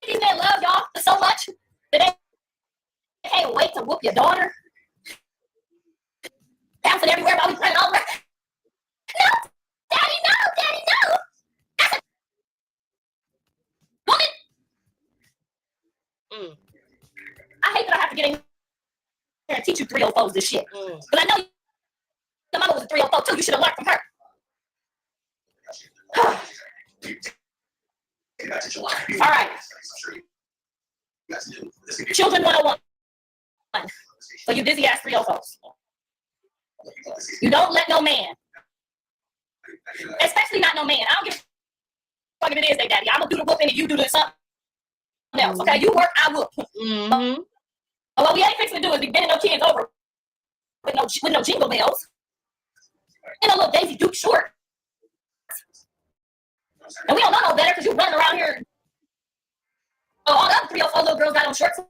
C: these men love y'all so much that they can't wait to whoop your daughter? Bouncing everywhere while we running over. No, daddy, no, daddy, no. That's a woman. I hate that I have to get in here and teach you 304s this shit. But I know your mama was a 304 too. You should have learned from her. All right. Children 101. So you busy ass 304s. You don't let no man, especially not no man. I don't give a fuck if it is their daddy. I'm gonna do the whooping and you do the something else. Okay, you work, I whoop. what we ain't fixing to do is be bending no kids over with no jingle bells and a little Daisy Duke short. And we don't know no better because you running around here. Oh, all the other 3 or 4 little girls got on shorts.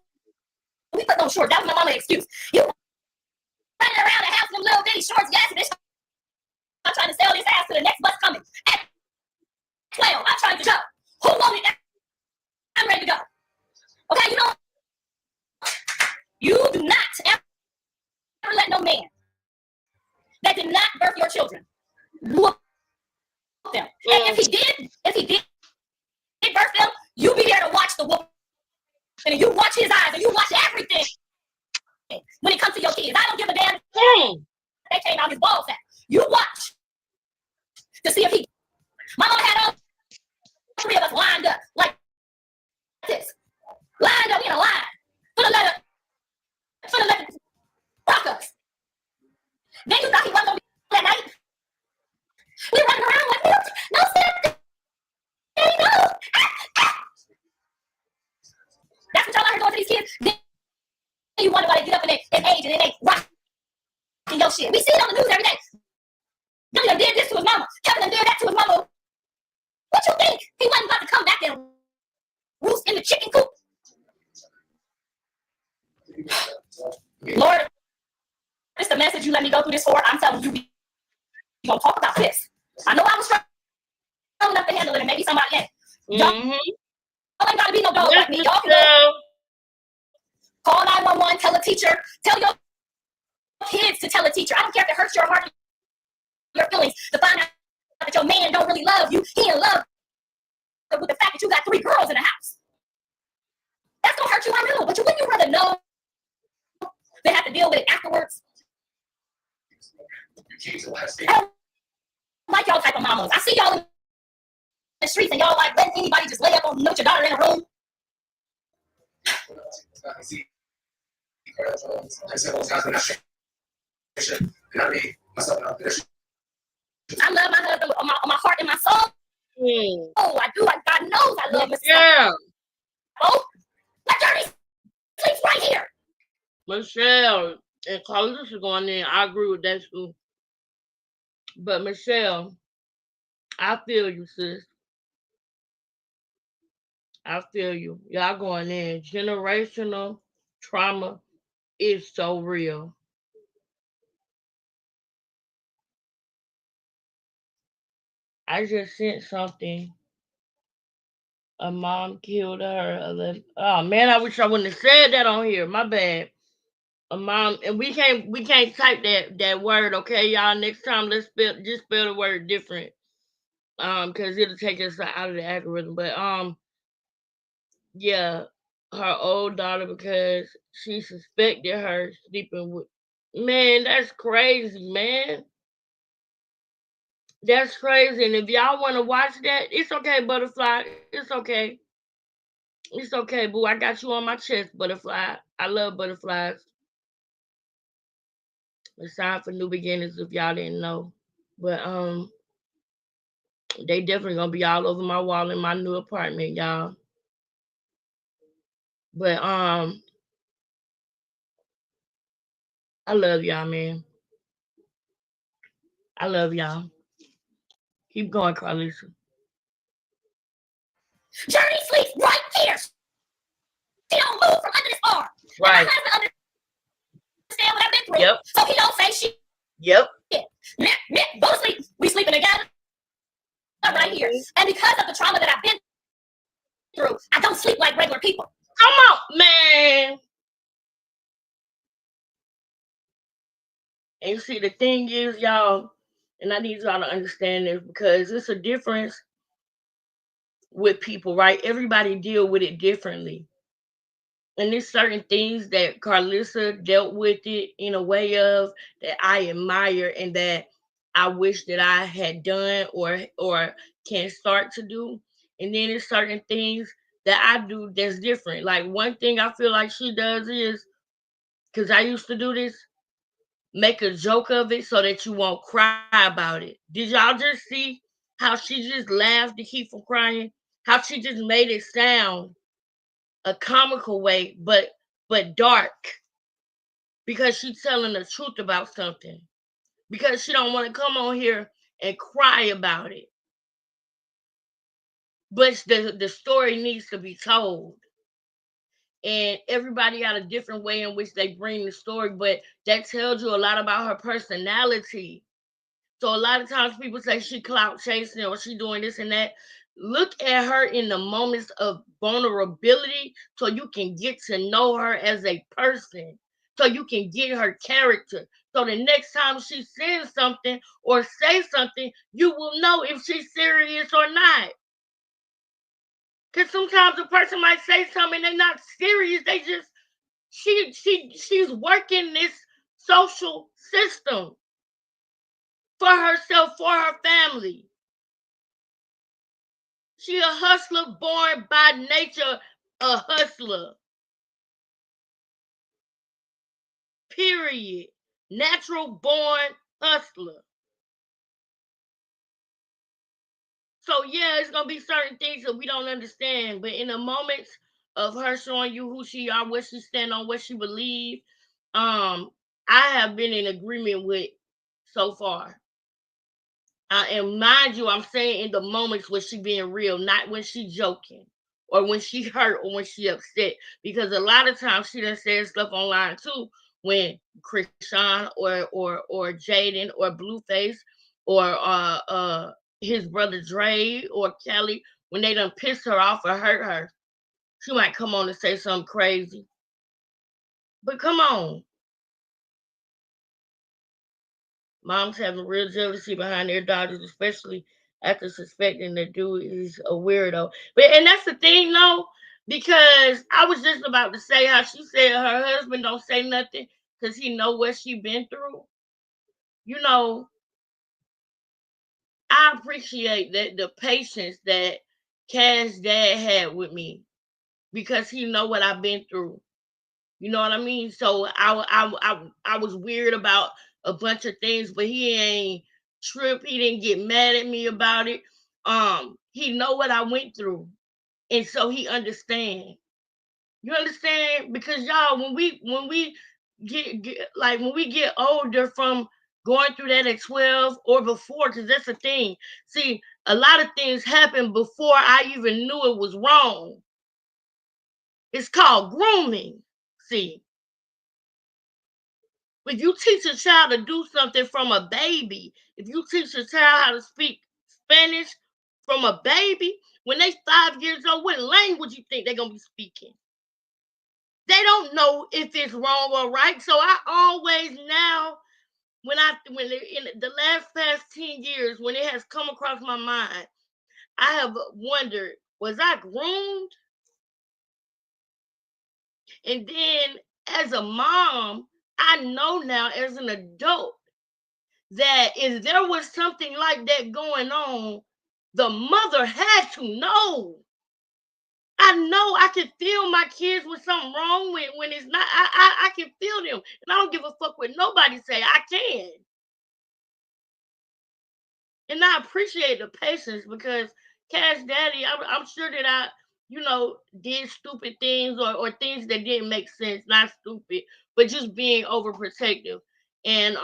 C: We put no shorts. That was my mama's excuse. You running around the house in them little bitty shorts, yes, and I'm trying to sell this ass to the next bus coming at 12. I'm trying to go. Who wanted that? I'm ready to go. Okay, you know, you do not ever let no man that did not birth your children whoop them. And if he did birth them, you be there to watch the whoop. And you watch his eyes and you watch everything when it comes to your kids. I don't give a damn. They came out his ball sack. You watch to see if he. My mama had all 3 of us lined up like this. Lined up in a line for the letter rock us. Then you thought he wasn't gonna be that night. We running around like milk. No step. There you go. That's what y'all out here doing to these kids. Then you wonder why they get up in their age and then they rocking your shit. We see it on the news every day. Billy done did this to his mama. Kevin done did that to his mama. What you think? He wasn't about to come back and roost in the chicken coop. Lord, it's the message you let me go through this for. I'm telling you, we gonna talk about this. I know I was strong enough to handle it, and maybe somebody else. Y'all ain't gotta be no dog like me. Y'all can go call 911, tell a teacher, tell your kids to tell a teacher. I don't care if it hurts your heart, your feelings, to find out that your man don't really love you. He in love with the fact that you got 3 girls in the house. That's gonna hurt you, I know. But wouldn't you rather know they have to deal with it afterwards? I don't like y'all type of mamas. I see y'all in the streets and y'all like letting anybody just lay up on with your daughter in a room. I love my husband on my heart and my soul. Oh, I do. God knows I love Mr.
A: Yeah.
C: Oh, my journey sleeps right here.
A: Michelle and Carlos are going in. I agree with that too. But Michelle, I feel you, sis. I feel you. Y'all going in. Generational trauma is so real. I just sent something. A mom killed her. Oh man, I wish I wouldn't have said that on here. My bad. A mom, and we can't type that word, okay, y'all. Next time, let's spell the word different, because it'll take us out of the algorithm. But yeah, her old daughter, because she suspected her sleeping with. Man, that's crazy, man. That's crazy. And if y'all want to watch that, it's okay, Butterfly. It's okay. It's okay, boo. I got you on my chest, Butterfly. I love butterflies. It's time for new beginnings if y'all didn't know. But they definitely gonna be all over my wall in my new apartment, y'all. But I love y'all, man. I love y'all. Keep going, Carlisa.
C: Journey sleeps right here. She don't move from under this arm.
A: Right.
C: And my husband understand what I've been through.
A: Yep.
C: So he don't say shit.
A: Yep.
C: Go to sleep. We sleeping together. Right here. And because of the trauma that I've been through, I don't sleep like regular people.
A: Come on, man. And see, the thing is, y'all, and I need y'all to understand this because it's a difference with people, right? Everybody deal with it differently. And there's certain things that Carlisa dealt with it in a way of that I admire and that I wish that I had done or can start to do. And then there's certain things that I do that's different. Like one thing I feel like she does is, because I used to do this, make a joke of it so that you won't cry about it. Did y'all just see how she just laughed to keep from crying? How she just made it sound a comical way, but but dark, because she's telling the truth about something, because she don't want to come on here and cry about it. But the story needs to be told. And everybody got a different way in which they bring the story, but that tells you a lot about her personality. So a lot of times people say she clout chasing or she doing this and that. Look at her in the moments of vulnerability so you can get to know her as a person, so you can get her character. So the next time she says something or say something, you will know if she's serious or not. Because sometimes a person might say something and they're not serious. They just she's working this social system for herself, for her family. She a hustler, born by nature a hustler. Period. Natural born hustler. So yeah, it's gonna be certain things that we don't understand, but in the moments of her showing you who she are, what she stand on, what she believe, I have been in agreement with so far. And mind you, I'm saying in the moments when she being real, not when she joking or when she hurt or when she upset. Because a lot of times she done said stuff online too when Chrisean or Jaden or Blueface or his brother Dre or Kelly, when they done piss her off or hurt her, she might come on and say something crazy. But come on. Moms having real jealousy behind their daughters, especially after suspecting the dude is a weirdo. And that's the thing though, because I was just about to say how she said her husband don't say nothing because he know what she been through. You know, I appreciate that the patience that Cass dad had with me because he know what I've been through. You know what I mean? So I was weird about a bunch of things, but he ain't trip. He didn't get mad at me about it. He know what I went through, and so he understand. You understand? Because y'all, when we get like when we get older from going through that at 12 or before, because that's the thing. See, a lot of things happen before I even knew it was wrong. It's called grooming. See, if you teach a child to do something from a baby, if you teach a child how to speak Spanish from a baby, when they 5 years old, what language you think they're gonna be speaking? They don't know if it's wrong or right. So I always now, when in the past 10 years, when it has come across my mind, I have wondered, was I groomed? And then as a mom, I know now as an adult that if there was something like that going on, the mother had to know. I know I can feel my kids with something wrong when it's not. I can feel them, and I don't give a fuck what nobody say. I can, and I appreciate the patience because Cash Daddy, I'm sure that I, did stupid things or things that didn't make sense. Not stupid, but just being overprotective. And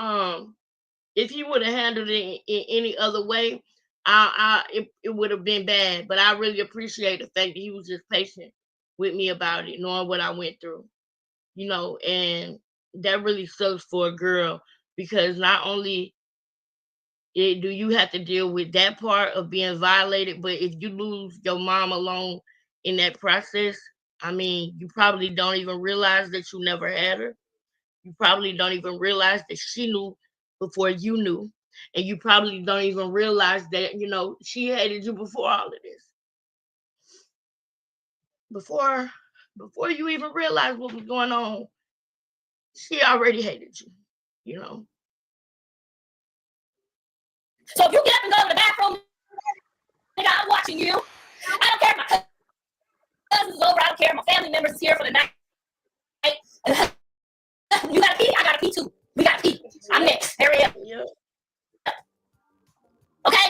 A: if he would have handled it in any other way, it would have been bad. But I really appreciate the fact that he was just patient with me about it, knowing what I went through, and that really sucks for a girl because not only do you have to deal with that part of being violated, but if you lose your mom alone in that process, I mean, you probably don't even realize that you never had her. You probably don't even realize that she knew before you knew. And you probably don't even realize that, she hated you before all of this. Before you even realized what was going on, she already hated you.
C: So if you get up and go to the bathroom, nigga, I'm watching you. I don't care if my cousins is over. I don't care if my family members is here for the night. You gotta pee, I gotta pee too. We gotta pee. I'm next. Hurry up.
A: Yeah.
C: Okay?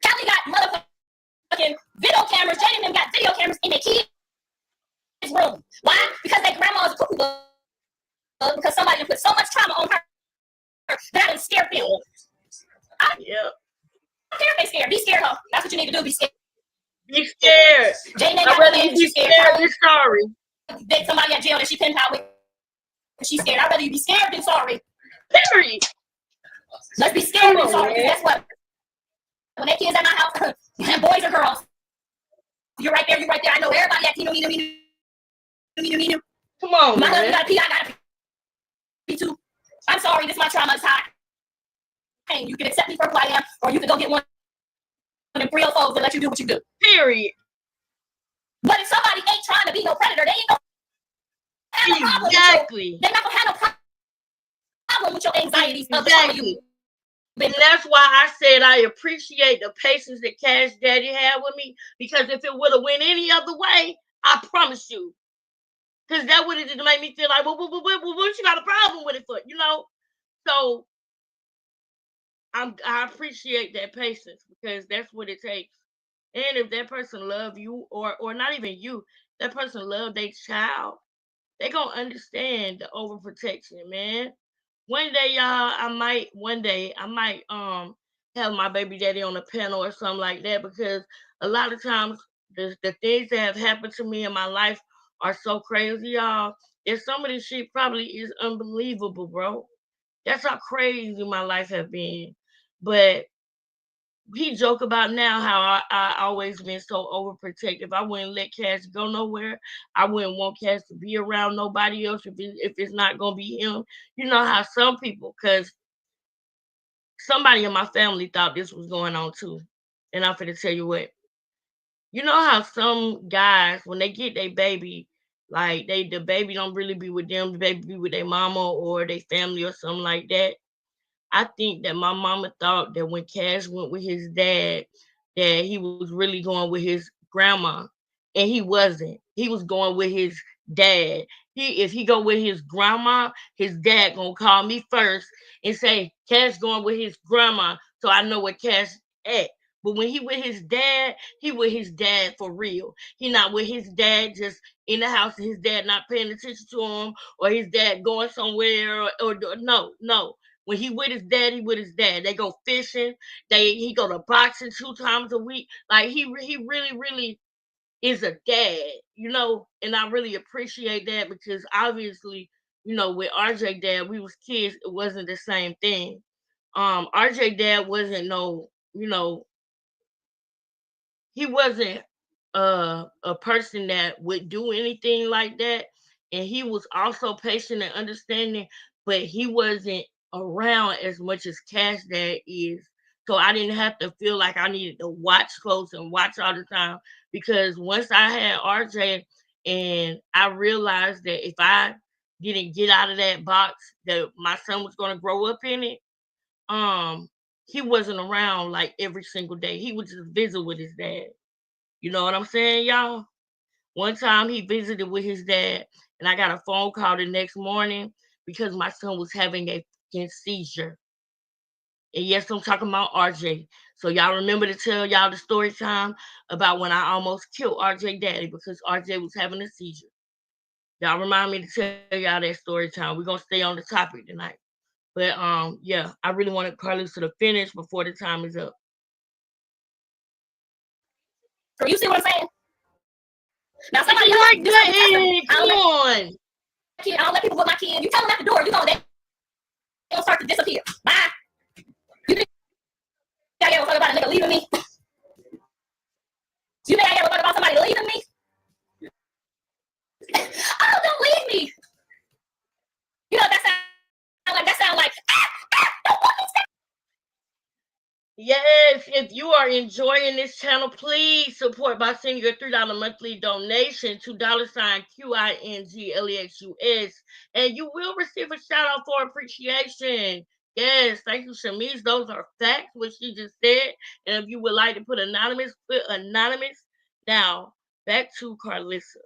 C: Callie got motherfucking video cameras. Jaden and them got video cameras in their kids' room. Why? Because scared. Be scared, huh? That's what you need to do. Be scared.
A: Be scared.
C: Jane ain't
A: I'd
C: got
A: rather
C: no
A: you
C: man.
A: be
C: She's scared.
A: scared than sorry.
C: That somebody at jail that she pen pal with. She's scared. I'd rather you be scared than sorry.
A: Period.
C: Let's be scared than
A: on,
C: sorry.
A: man.
C: That's what. When that kid's at my house, boys or girls, you're right there. You're right there. I know everybody at Kino.
A: Come on,
C: My husband
A: man.
C: got to pee. I got to pee too. I'm sorry. This is my trauma. It's hot. Hey, you can accept me for who I am, or you can go get one of them 304s and let you do what you do.
A: Period.
C: But if somebody ain't trying to be no predator, they ain't gonna have no problem.
A: Exactly.
C: They're not gonna have no problem with your anxieties.
A: Exactly. And that's why I said I appreciate the patience that Cash Daddy had with me, because if it would have went any other way, I promise you, because that would have just made me feel like, well, what you got a problem with it for, you know? So I appreciate that patience, because that's what it takes. And if that person love you, or not even you, that person love their child, they gonna understand the overprotection, man. One day, y'all, I might have my baby daddy on a panel or something like that, because a lot of times the things that have happened to me in my life are so crazy, y'all. And some of this shit probably is unbelievable, bro. That's how crazy my life have been. But he joke about now how I always been so overprotective. I wouldn't let Cash go nowhere. I wouldn't want Cash to be around nobody else if it's not gonna be him. You know how some people, because somebody in my family thought this was going on too. And I'm finna tell you what. You know how some guys, when they get their baby, like the baby don't really be with them, the baby be with their mama or their family or something like that. I think that my mama thought that when Cash went with his dad, that he was really going with his grandma, and he wasn't. He was going with his dad. If he go with his grandma, his dad gonna call me first and say Cash going with his grandma, so I know where Cash at. But when he with his dad, he with his dad for real. He not with his dad just in the house and his dad not paying attention to him, or his dad going somewhere, or no. When he with his dad, he with his dad. They go fishing. He go to boxing 2 times a week. Like he really is a dad, you know. And I really appreciate that, because obviously, you know, with RJ dad, we was kids. It wasn't the same thing. RJ dad wasn't no, you know, he wasn't a person that would do anything like that. And he was also patient and understanding, but he wasn't around as much as Cash Dad is. So I didn't have to feel like I needed to watch close and watch all the time, because once I had RJ, and I realized that if I didn't get out of that box, that my son was going to grow up in it. um he wasn't around like every single day. He would just visit with his dad. You know what I'm saying, y'all? One time he visited with his dad, and I got a phone call the next morning because my son was having a fucking seizure. And yes, I'm talking about RJ. So y'all remember to tell y'all the story time about when I almost killed RJ daddy because RJ was having a seizure. Y'all remind me to tell y'all that story time. We're gonna stay on the topic tonight. But yeah, I really wanted Carlos to finish before the time is up.
C: So you see what I'm saying? Now somebody
A: You
C: else,
A: like that? Come on.
C: I don't let people with my kid. You tell them at the door, you know they'll start to disappear. Bye. You think I ever talk about a nigga leaving me? You think I ever talk about somebody leaving me? Oh, don't leave me. You know that sound like don't fucking stop.
A: Yes, if you are enjoying this channel, please support by sending your $3 monthly donation to $QINGLEXUS, and you will receive a shout out for appreciation. Yes, thank you, Shamiz. Those are facts, what she just said. And if you would like to put anonymous, put anonymous. Now, back to Carlissa.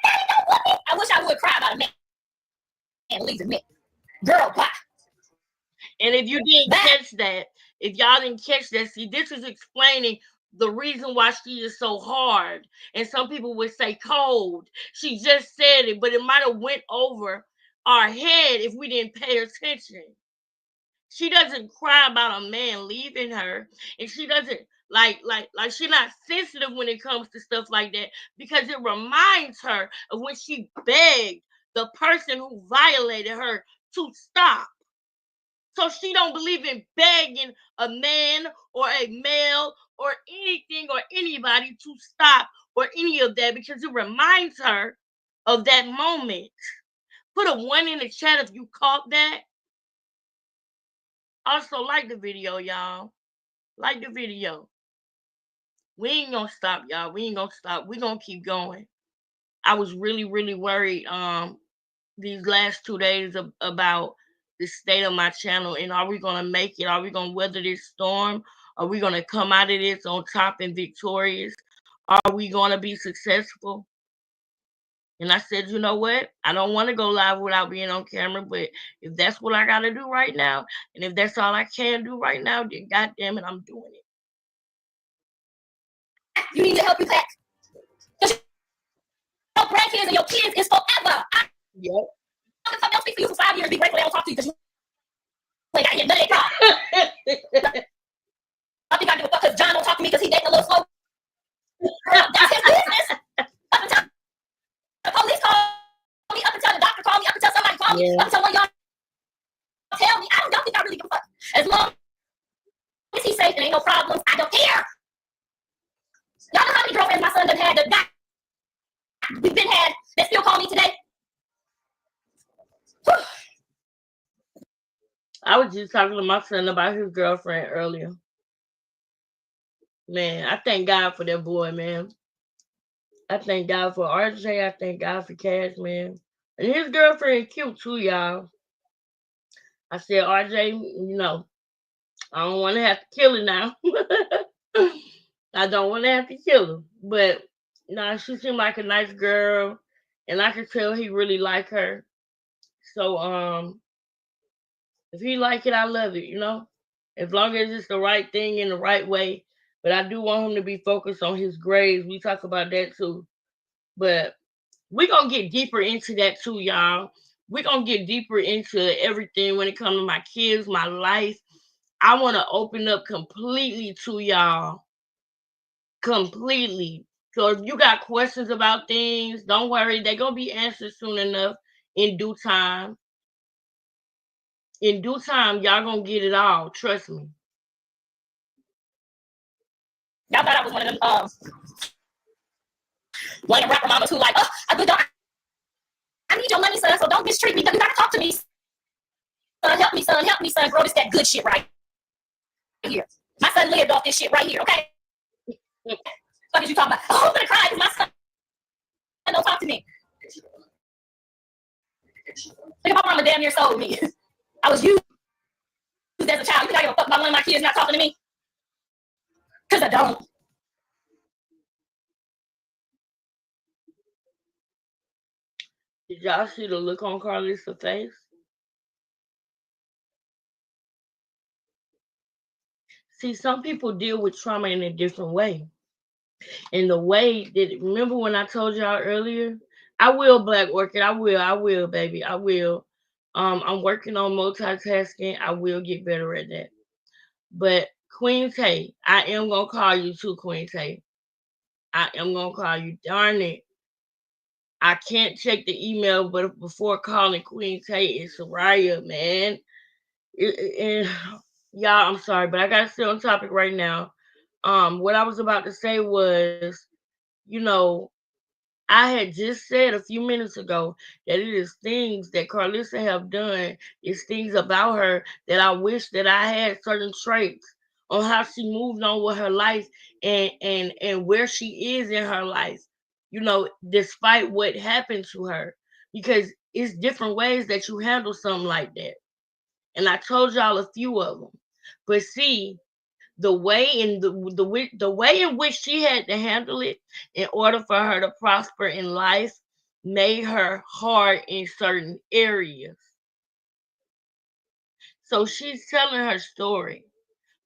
C: I wish I would cry about a man leaving me. Girl, bye.
A: And if you didn't catch that, if y'all didn't catch that, see, this is explaining the reason why she is so hard. And some people would say cold. She just said it, but it might have went over our head if we didn't pay attention. She doesn't cry about a man leaving her, and she doesn't like she's not sensitive when it comes to stuff like that, because it reminds her of when she begged the person who violated her to stop. So she don't believe in begging a man or a male or anything or anybody to stop or any of that, because it reminds her of that moment. Put a 1 in the chat if you caught that. Also, like the video, y'all. Like the video. We ain't gonna stop, y'all. We ain't gonna stop. We gonna keep going. I was really, really worried these last 2 days about the state of my channel, and are we gonna make it? Are we gonna weather this storm? Are we gonna come out of this on top and victorious? Are we gonna be successful? And I said, you know what? I don't want to go live without being on camera, but if that's what I got to do right now, and if that's all I can do right now, then goddamn it, I'm doing it.
C: You need to help you pack. Because your grandkids and your kids is forever.
A: Yep.
C: I don't speak to you for 5 years. Be grateful they don't talk to you because you ain't got to get none of their talk. I think I give a fuck because John don't talk to me because he dating a little slow. That's his business. Up until the police call me, up until the doctor call me, up until somebody call me, up until one of y'all tell me. I don't think I really give a fuck. As long as he's safe and ain't no problems, I don't care. Y'all know how many girlfriends my son done had that got we've been had that still call me today?
A: I was just talking to my son about his girlfriend earlier. Man, I thank God for that boy, man. I thank God for RJ. I thank God for Cash, man. And his girlfriend cute too, y'all. I said, RJ, you know, I don't want to have to kill her now. I don't want to have to kill her. But no, she seemed like a nice girl, and I could tell he really liked her. So if he like it, I love it, you know? As long as it's the right thing in the right way. But I do want him to be focused on his grades. We talk about that too. But we're going to get deeper into that too, y'all. We're going to get deeper into everything when it comes to my kids, my life. I want to open up completely to y'all. Completely. So if you got questions about things, don't worry. They're going to be answered soon enough in due time. In due time, y'all going to get it all. Trust me.
C: Y'all thought I was one of them one of them rapper mamas who like, oh, I need your money, son, so don't mistreat me. You gotta talk to me. Son, help me, son, bro. This that good shit right here. My son lived off this shit right here, okay? What is you talking about? Oh, I'm gonna cry because my son don't talk to me. Look at my mama damn near sold me. I was used as a child. You think I give a fuck about one of my kids not talking to me? Because I don't.
A: Did y'all see the look on Carlissa's face? See, some people deal with trauma in a different way. And the way that, remember when I told y'all earlier? I will, Black Orchid. I will, baby. I will. I'm working on multitasking. I will get better at that. But Queen Tay, I am gonna call you too, Queen Tay. I am gonna call you. Darn it. I can't check the email, but before calling Queen Tay and Soraya, man. Y'all, I'm sorry, but I gotta stay on topic right now. What I was about to say was, you know, I had just said a few minutes ago that it is things that Carlissa have done, it's things about her that I wish that I had certain traits on how she moved on with her life and where she is in her life, you know, despite what happened to her. Because it's different ways that you handle something like that. And I told y'all a few of them. But see, the way in the way in which she had to handle it in order for her to prosper in life made her hard in certain areas. So she's telling her story,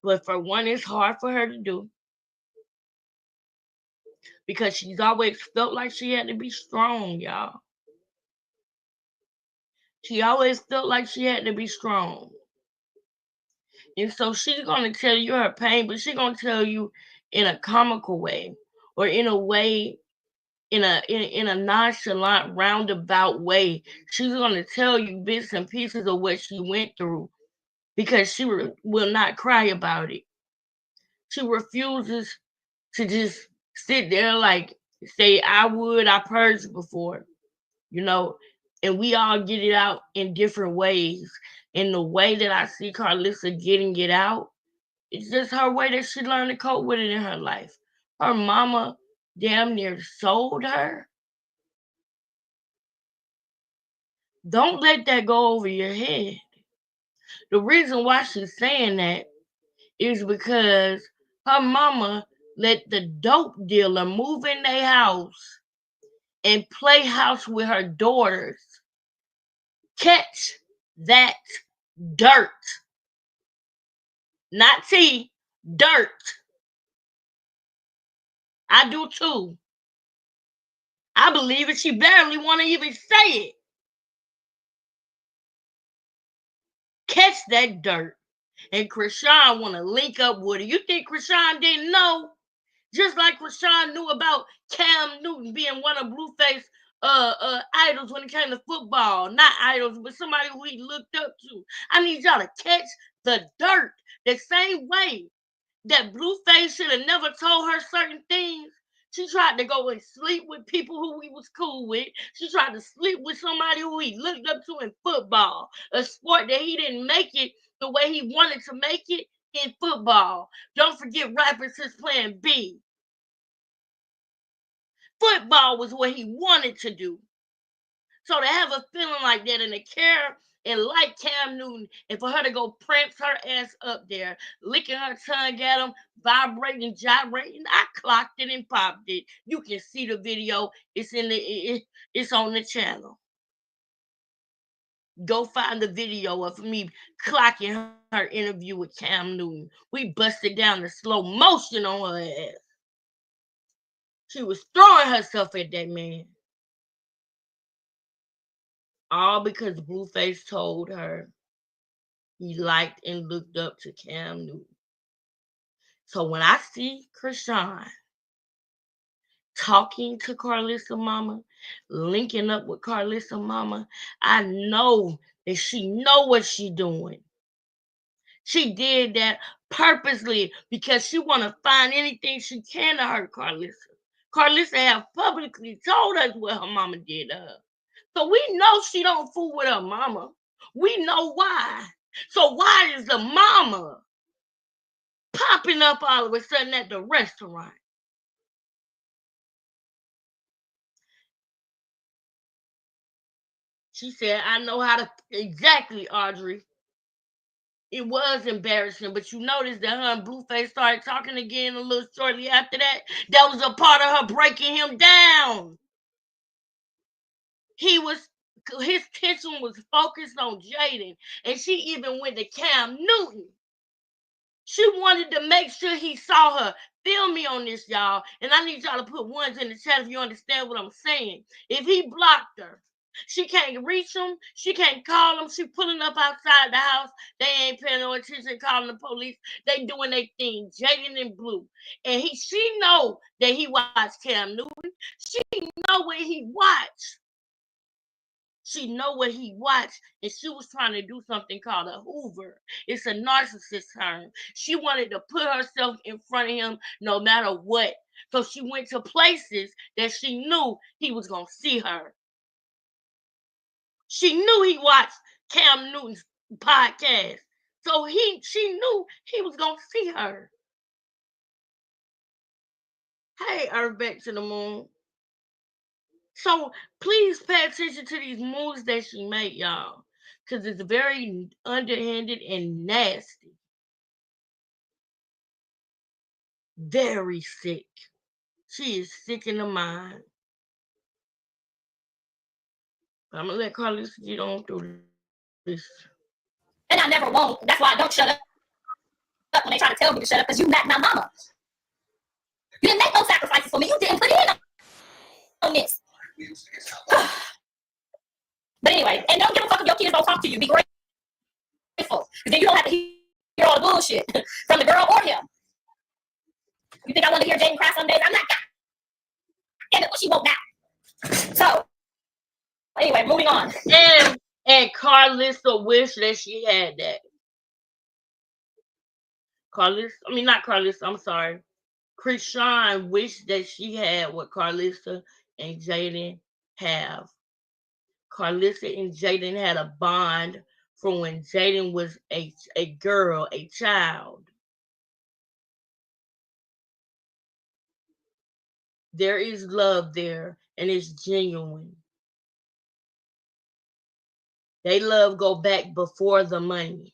A: but for one, it's hard for her to do because she's always felt like she had to be strong, y'all. She always felt like she had to be strong. And so she's gonna tell you her pain, but she's gonna tell you in a comical way, or in a way, in a nonchalant, roundabout way. She's gonna tell you bits and pieces of what she went through, because she will not cry about it. She refuses to just sit there like say, I purged before, you know, and we all get it out in different ways. And the way that I see Karlissa getting it out, it's just her way that she learned to cope with it in her life. Her mama damn near sold her. Don't let that go over your head. The reason why she's saying that is because her mama let the dope dealer move in their house and play house with her daughters. Catch that dirt. Not tea, dirt. I do too. I believe it. She barely want to even say it. Catch that dirt. And Chrisean want to link up with her. You think Chrisean didn't know? Just like Chrisean knew about Cam Newton being one of Blueface idols when it came to football. Not idols, but somebody who he looked up to. I need y'all to catch the dirt. The same way that Blueface should have never told her certain things. She tried to go and sleep with people who he was cool with. She tried to sleep with somebody who he looked up to in football, a sport that he didn't make it the way he wanted to make it in football. Don't forget rappers is playing B. Football was what he wanted to do. So to have a feeling like that and to care and like Cam Newton, and for her to go prance her ass up there, licking her tongue at him, vibrating, gyrating, I clocked it and popped it. You can see the video. It's on the channel. Go find the video of me clocking her interview with Cam Newton. We busted down the slow motion on her ass. She was throwing herself at that man. All because Blueface told her he liked and looked up to Cam Newton. So when I see Chrisean talking to Karlissa mama, linking up with Karlissa mama, I know that she know what she doing. She did that purposely because she want to find anything she can to hurt Karlissa. Karlissa have publicly told us what her mama did to her. So we know she don't fool with her mama. We know why. So why is the mama popping up all of a sudden at the restaurant? She said, I know how to, exactly, Audrey. It was embarrassing, but you noticed that her and Blueface started talking again a little shortly after that. That was a part of her breaking him down. His attention was focused on Jaden, and she even went to Cam Newton. She wanted to make sure he saw her. Feel me on this, y'all. And I need y'all to put ones in the chat if you understand what I'm saying. If he blocked her, she can't reach him. She can't call him. She pulling up outside the house. They ain't paying no attention, calling the police. They doing their thing, Jaden and Blue. And she know that he watched Cam Newton. She know what he watched. She know what he watched, and she was trying to do something called a Hoover. It's a narcissist term. She wanted to put herself in front of him no matter what. So she went to places that she knew he was going to see her. She knew he watched Cam Newton's podcast. So she knew he was going to see her. Hey, Earth back to the moon. So please pay attention to these moves that she made, y'all, because it's very underhanded and nasty. Very sick. She is sick in the mind. I'm going to let Karlissa get on through this.
C: And I never won't. That's why I don't shut up when they try to tell me to shut up, because you not my mama. You didn't make no sacrifices for me. You didn't put in on this. But anyway, and don't give a fuck if your kids don't talk to you. Be grateful. Because then you don't have to hear all the shit from the girl or him. You think I want to hear Jaden cry some days? I'm not. Damn it, what she won't now. So anyway, moving on.
A: And Carlissa wished that she had that. Not Carlissa, I'm sorry. Chrisean wished that she had what Carlissa and Jaden have. Carlissa and Jaden had a bond from when Jaden was a girl, a child. There is love there, and it's genuine. They love go back before the money.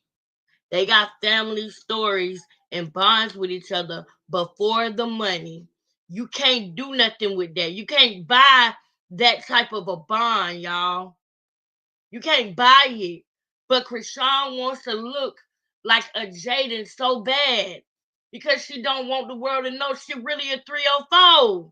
A: They got family stories and bonds with each other before the money. You can't do nothing with that. You can't buy that type of a bond, y'all. You can't buy it. But Chrisean wants to look like a Jaden so bad because she don't want the world to know she really a 304.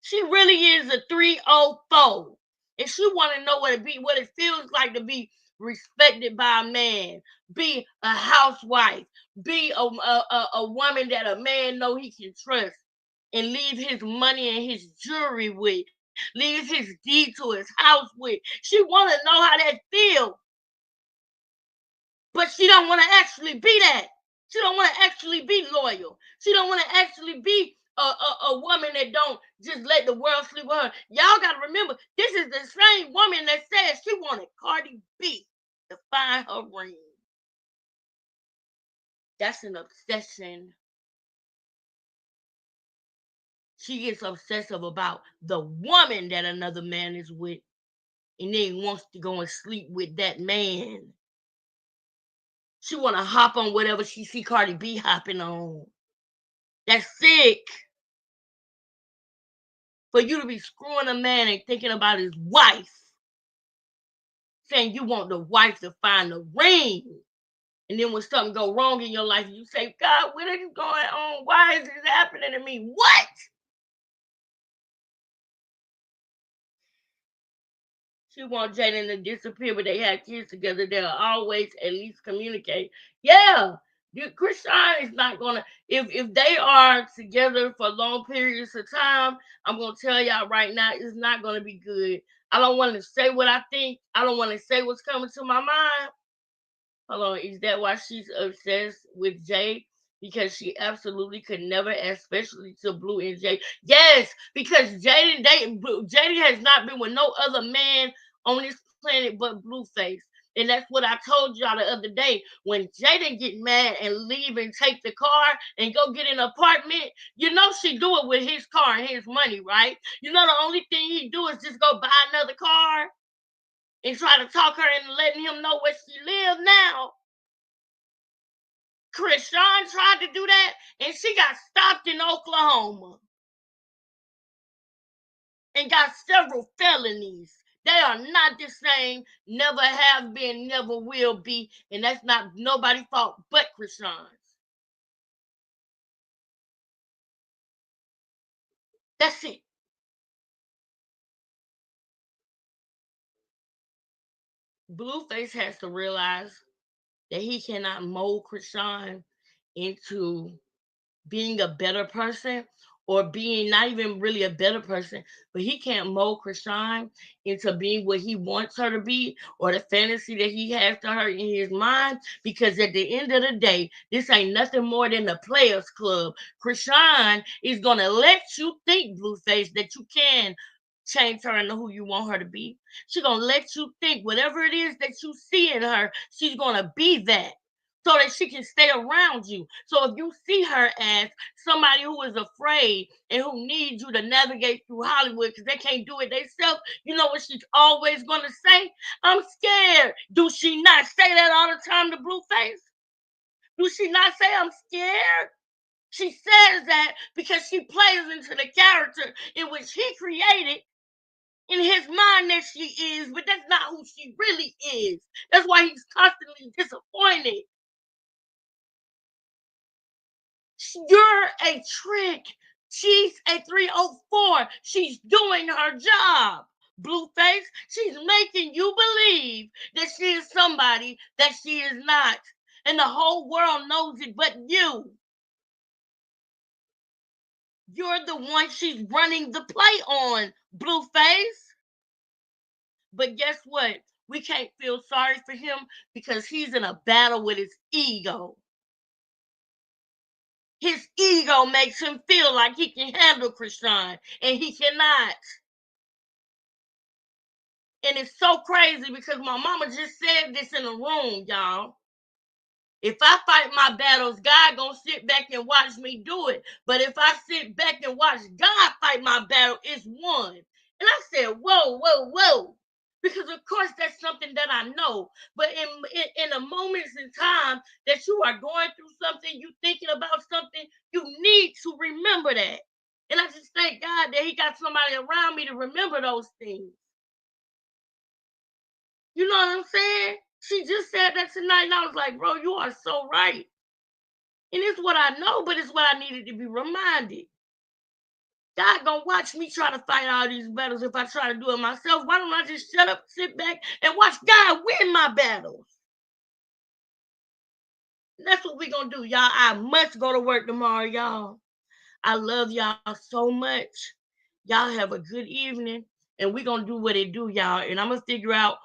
A: She really is a 304. And she want to know what it feels like to be respected by a man, be a housewife, be a woman that a man know he can trust and leave his money and his jewelry with, leave his deed to his house with. She want to know how that feels. But she don't want to actually be that. She don't want to actually be loyal. She don't want to actually be a woman that don't just let the world sleep with her. Y'all got to remember, this is the same woman that said she wanted Cardi B to find her ring. That's an obsession. She gets obsessive about the woman that another man is with and then wants to go and sleep with that man. She want to hop on whatever she see Cardi B hopping on. That's sick. For you to be screwing a man and thinking about his wife, saying you want the wife to find the ring. And then when something go wrong in your life, you say, God, what is going on? Why is this happening to me? What? She wants Jaden to disappear, but they had kids together. They'll always at least communicate. Yeah, Chrisean is not gonna. If they are together for long periods of time, I'm gonna tell y'all right now, it's not gonna be good. I don't want to say what I think. I don't want to say what's coming to my mind. Hold on, is that why she's obsessed with Jay? Because she absolutely could never, especially to Blue and Jay. Yes, because Jaden has not been with no other man on this planet but Blueface. And that's what I told y'all the other day. When Jaden get mad and leave and take the car and go get an apartment, you know she do it with his car and his money, right? You know the only thing he do is just go buy another car and try to talk her into letting him know where she live now. Chrisean tried to do that, and she got stopped in Oklahoma and got several felonies. They are not the same, never have been, never will be, and that's not nobody's fault but Chrisean's. That's it. Blueface has to realize that he cannot mold Chrisean into being a better person or being not even really a better person, but he can't mold Chrisean into being what he wants her to be or the fantasy that he has to her in his mind, because at the end of the day, this ain't nothing more than a players club. Chrisean is going to let you think, Blueface, that you can change her into who you want her to be. She's going to let you think whatever it is that you see in her, she's going to be that so that she can stay around you. So if you see her as somebody who is afraid and who needs you to navigate through Hollywood because they can't do it themselves, you know what she's always going to say? I'm scared. Do she not say that all the time to Blueface? Do she not say I'm scared? She says that because she plays into the character in which he created in his mind that she is, but that's not who she really is. That's why he's constantly disappointed. You're a trick. She's a 304. She's doing her job. Blueface, she's making you believe that she is somebody that she is not. And the whole world knows it but you. You're the one she's running the play on, Blueface. But guess what? We can't feel sorry for him because he's in a battle with his ego. His ego makes him feel like he can handle Chrisean, and he cannot. And it's so crazy because my mama just said this in the room, y'all. If I fight my battles, God gonna sit back and watch me do it. But if I sit back and watch God fight my battle, it's won. And I said, whoa, whoa, whoa. Because of course that's something that I know. But in the moments in time that you are going through something, you thinking about something, you need to remember that. And I just thank God that he got somebody around me to remember those things. You know what I'm saying? She just said that tonight, and I was like, bro, you are so right. And it's what I know, but it's what I needed to be reminded. God gonna watch me try to fight all these battles if I try to do it myself. Why don't I just shut up, sit back, and watch God win my battles? And that's what we're gonna do, y'all. I must go to work tomorrow, y'all. I love y'all so much. Y'all have a good evening, and we're gonna do what it do, y'all. And I'm gonna figure out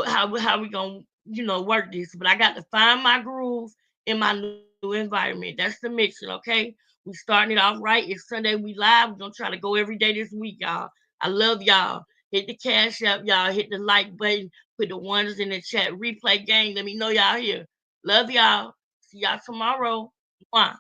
A: how we gonna work this. But I got to find my groove in my new environment. That's the mission, okay? We starting it off right. It's Sunday. We live. We're gonna try to go every day this week, y'all. I love y'all. Hit the cash app, y'all. Hit the like button. Put the ones in the chat. Replay gang. Let me know y'all here. Love y'all. See y'all tomorrow. Mwah.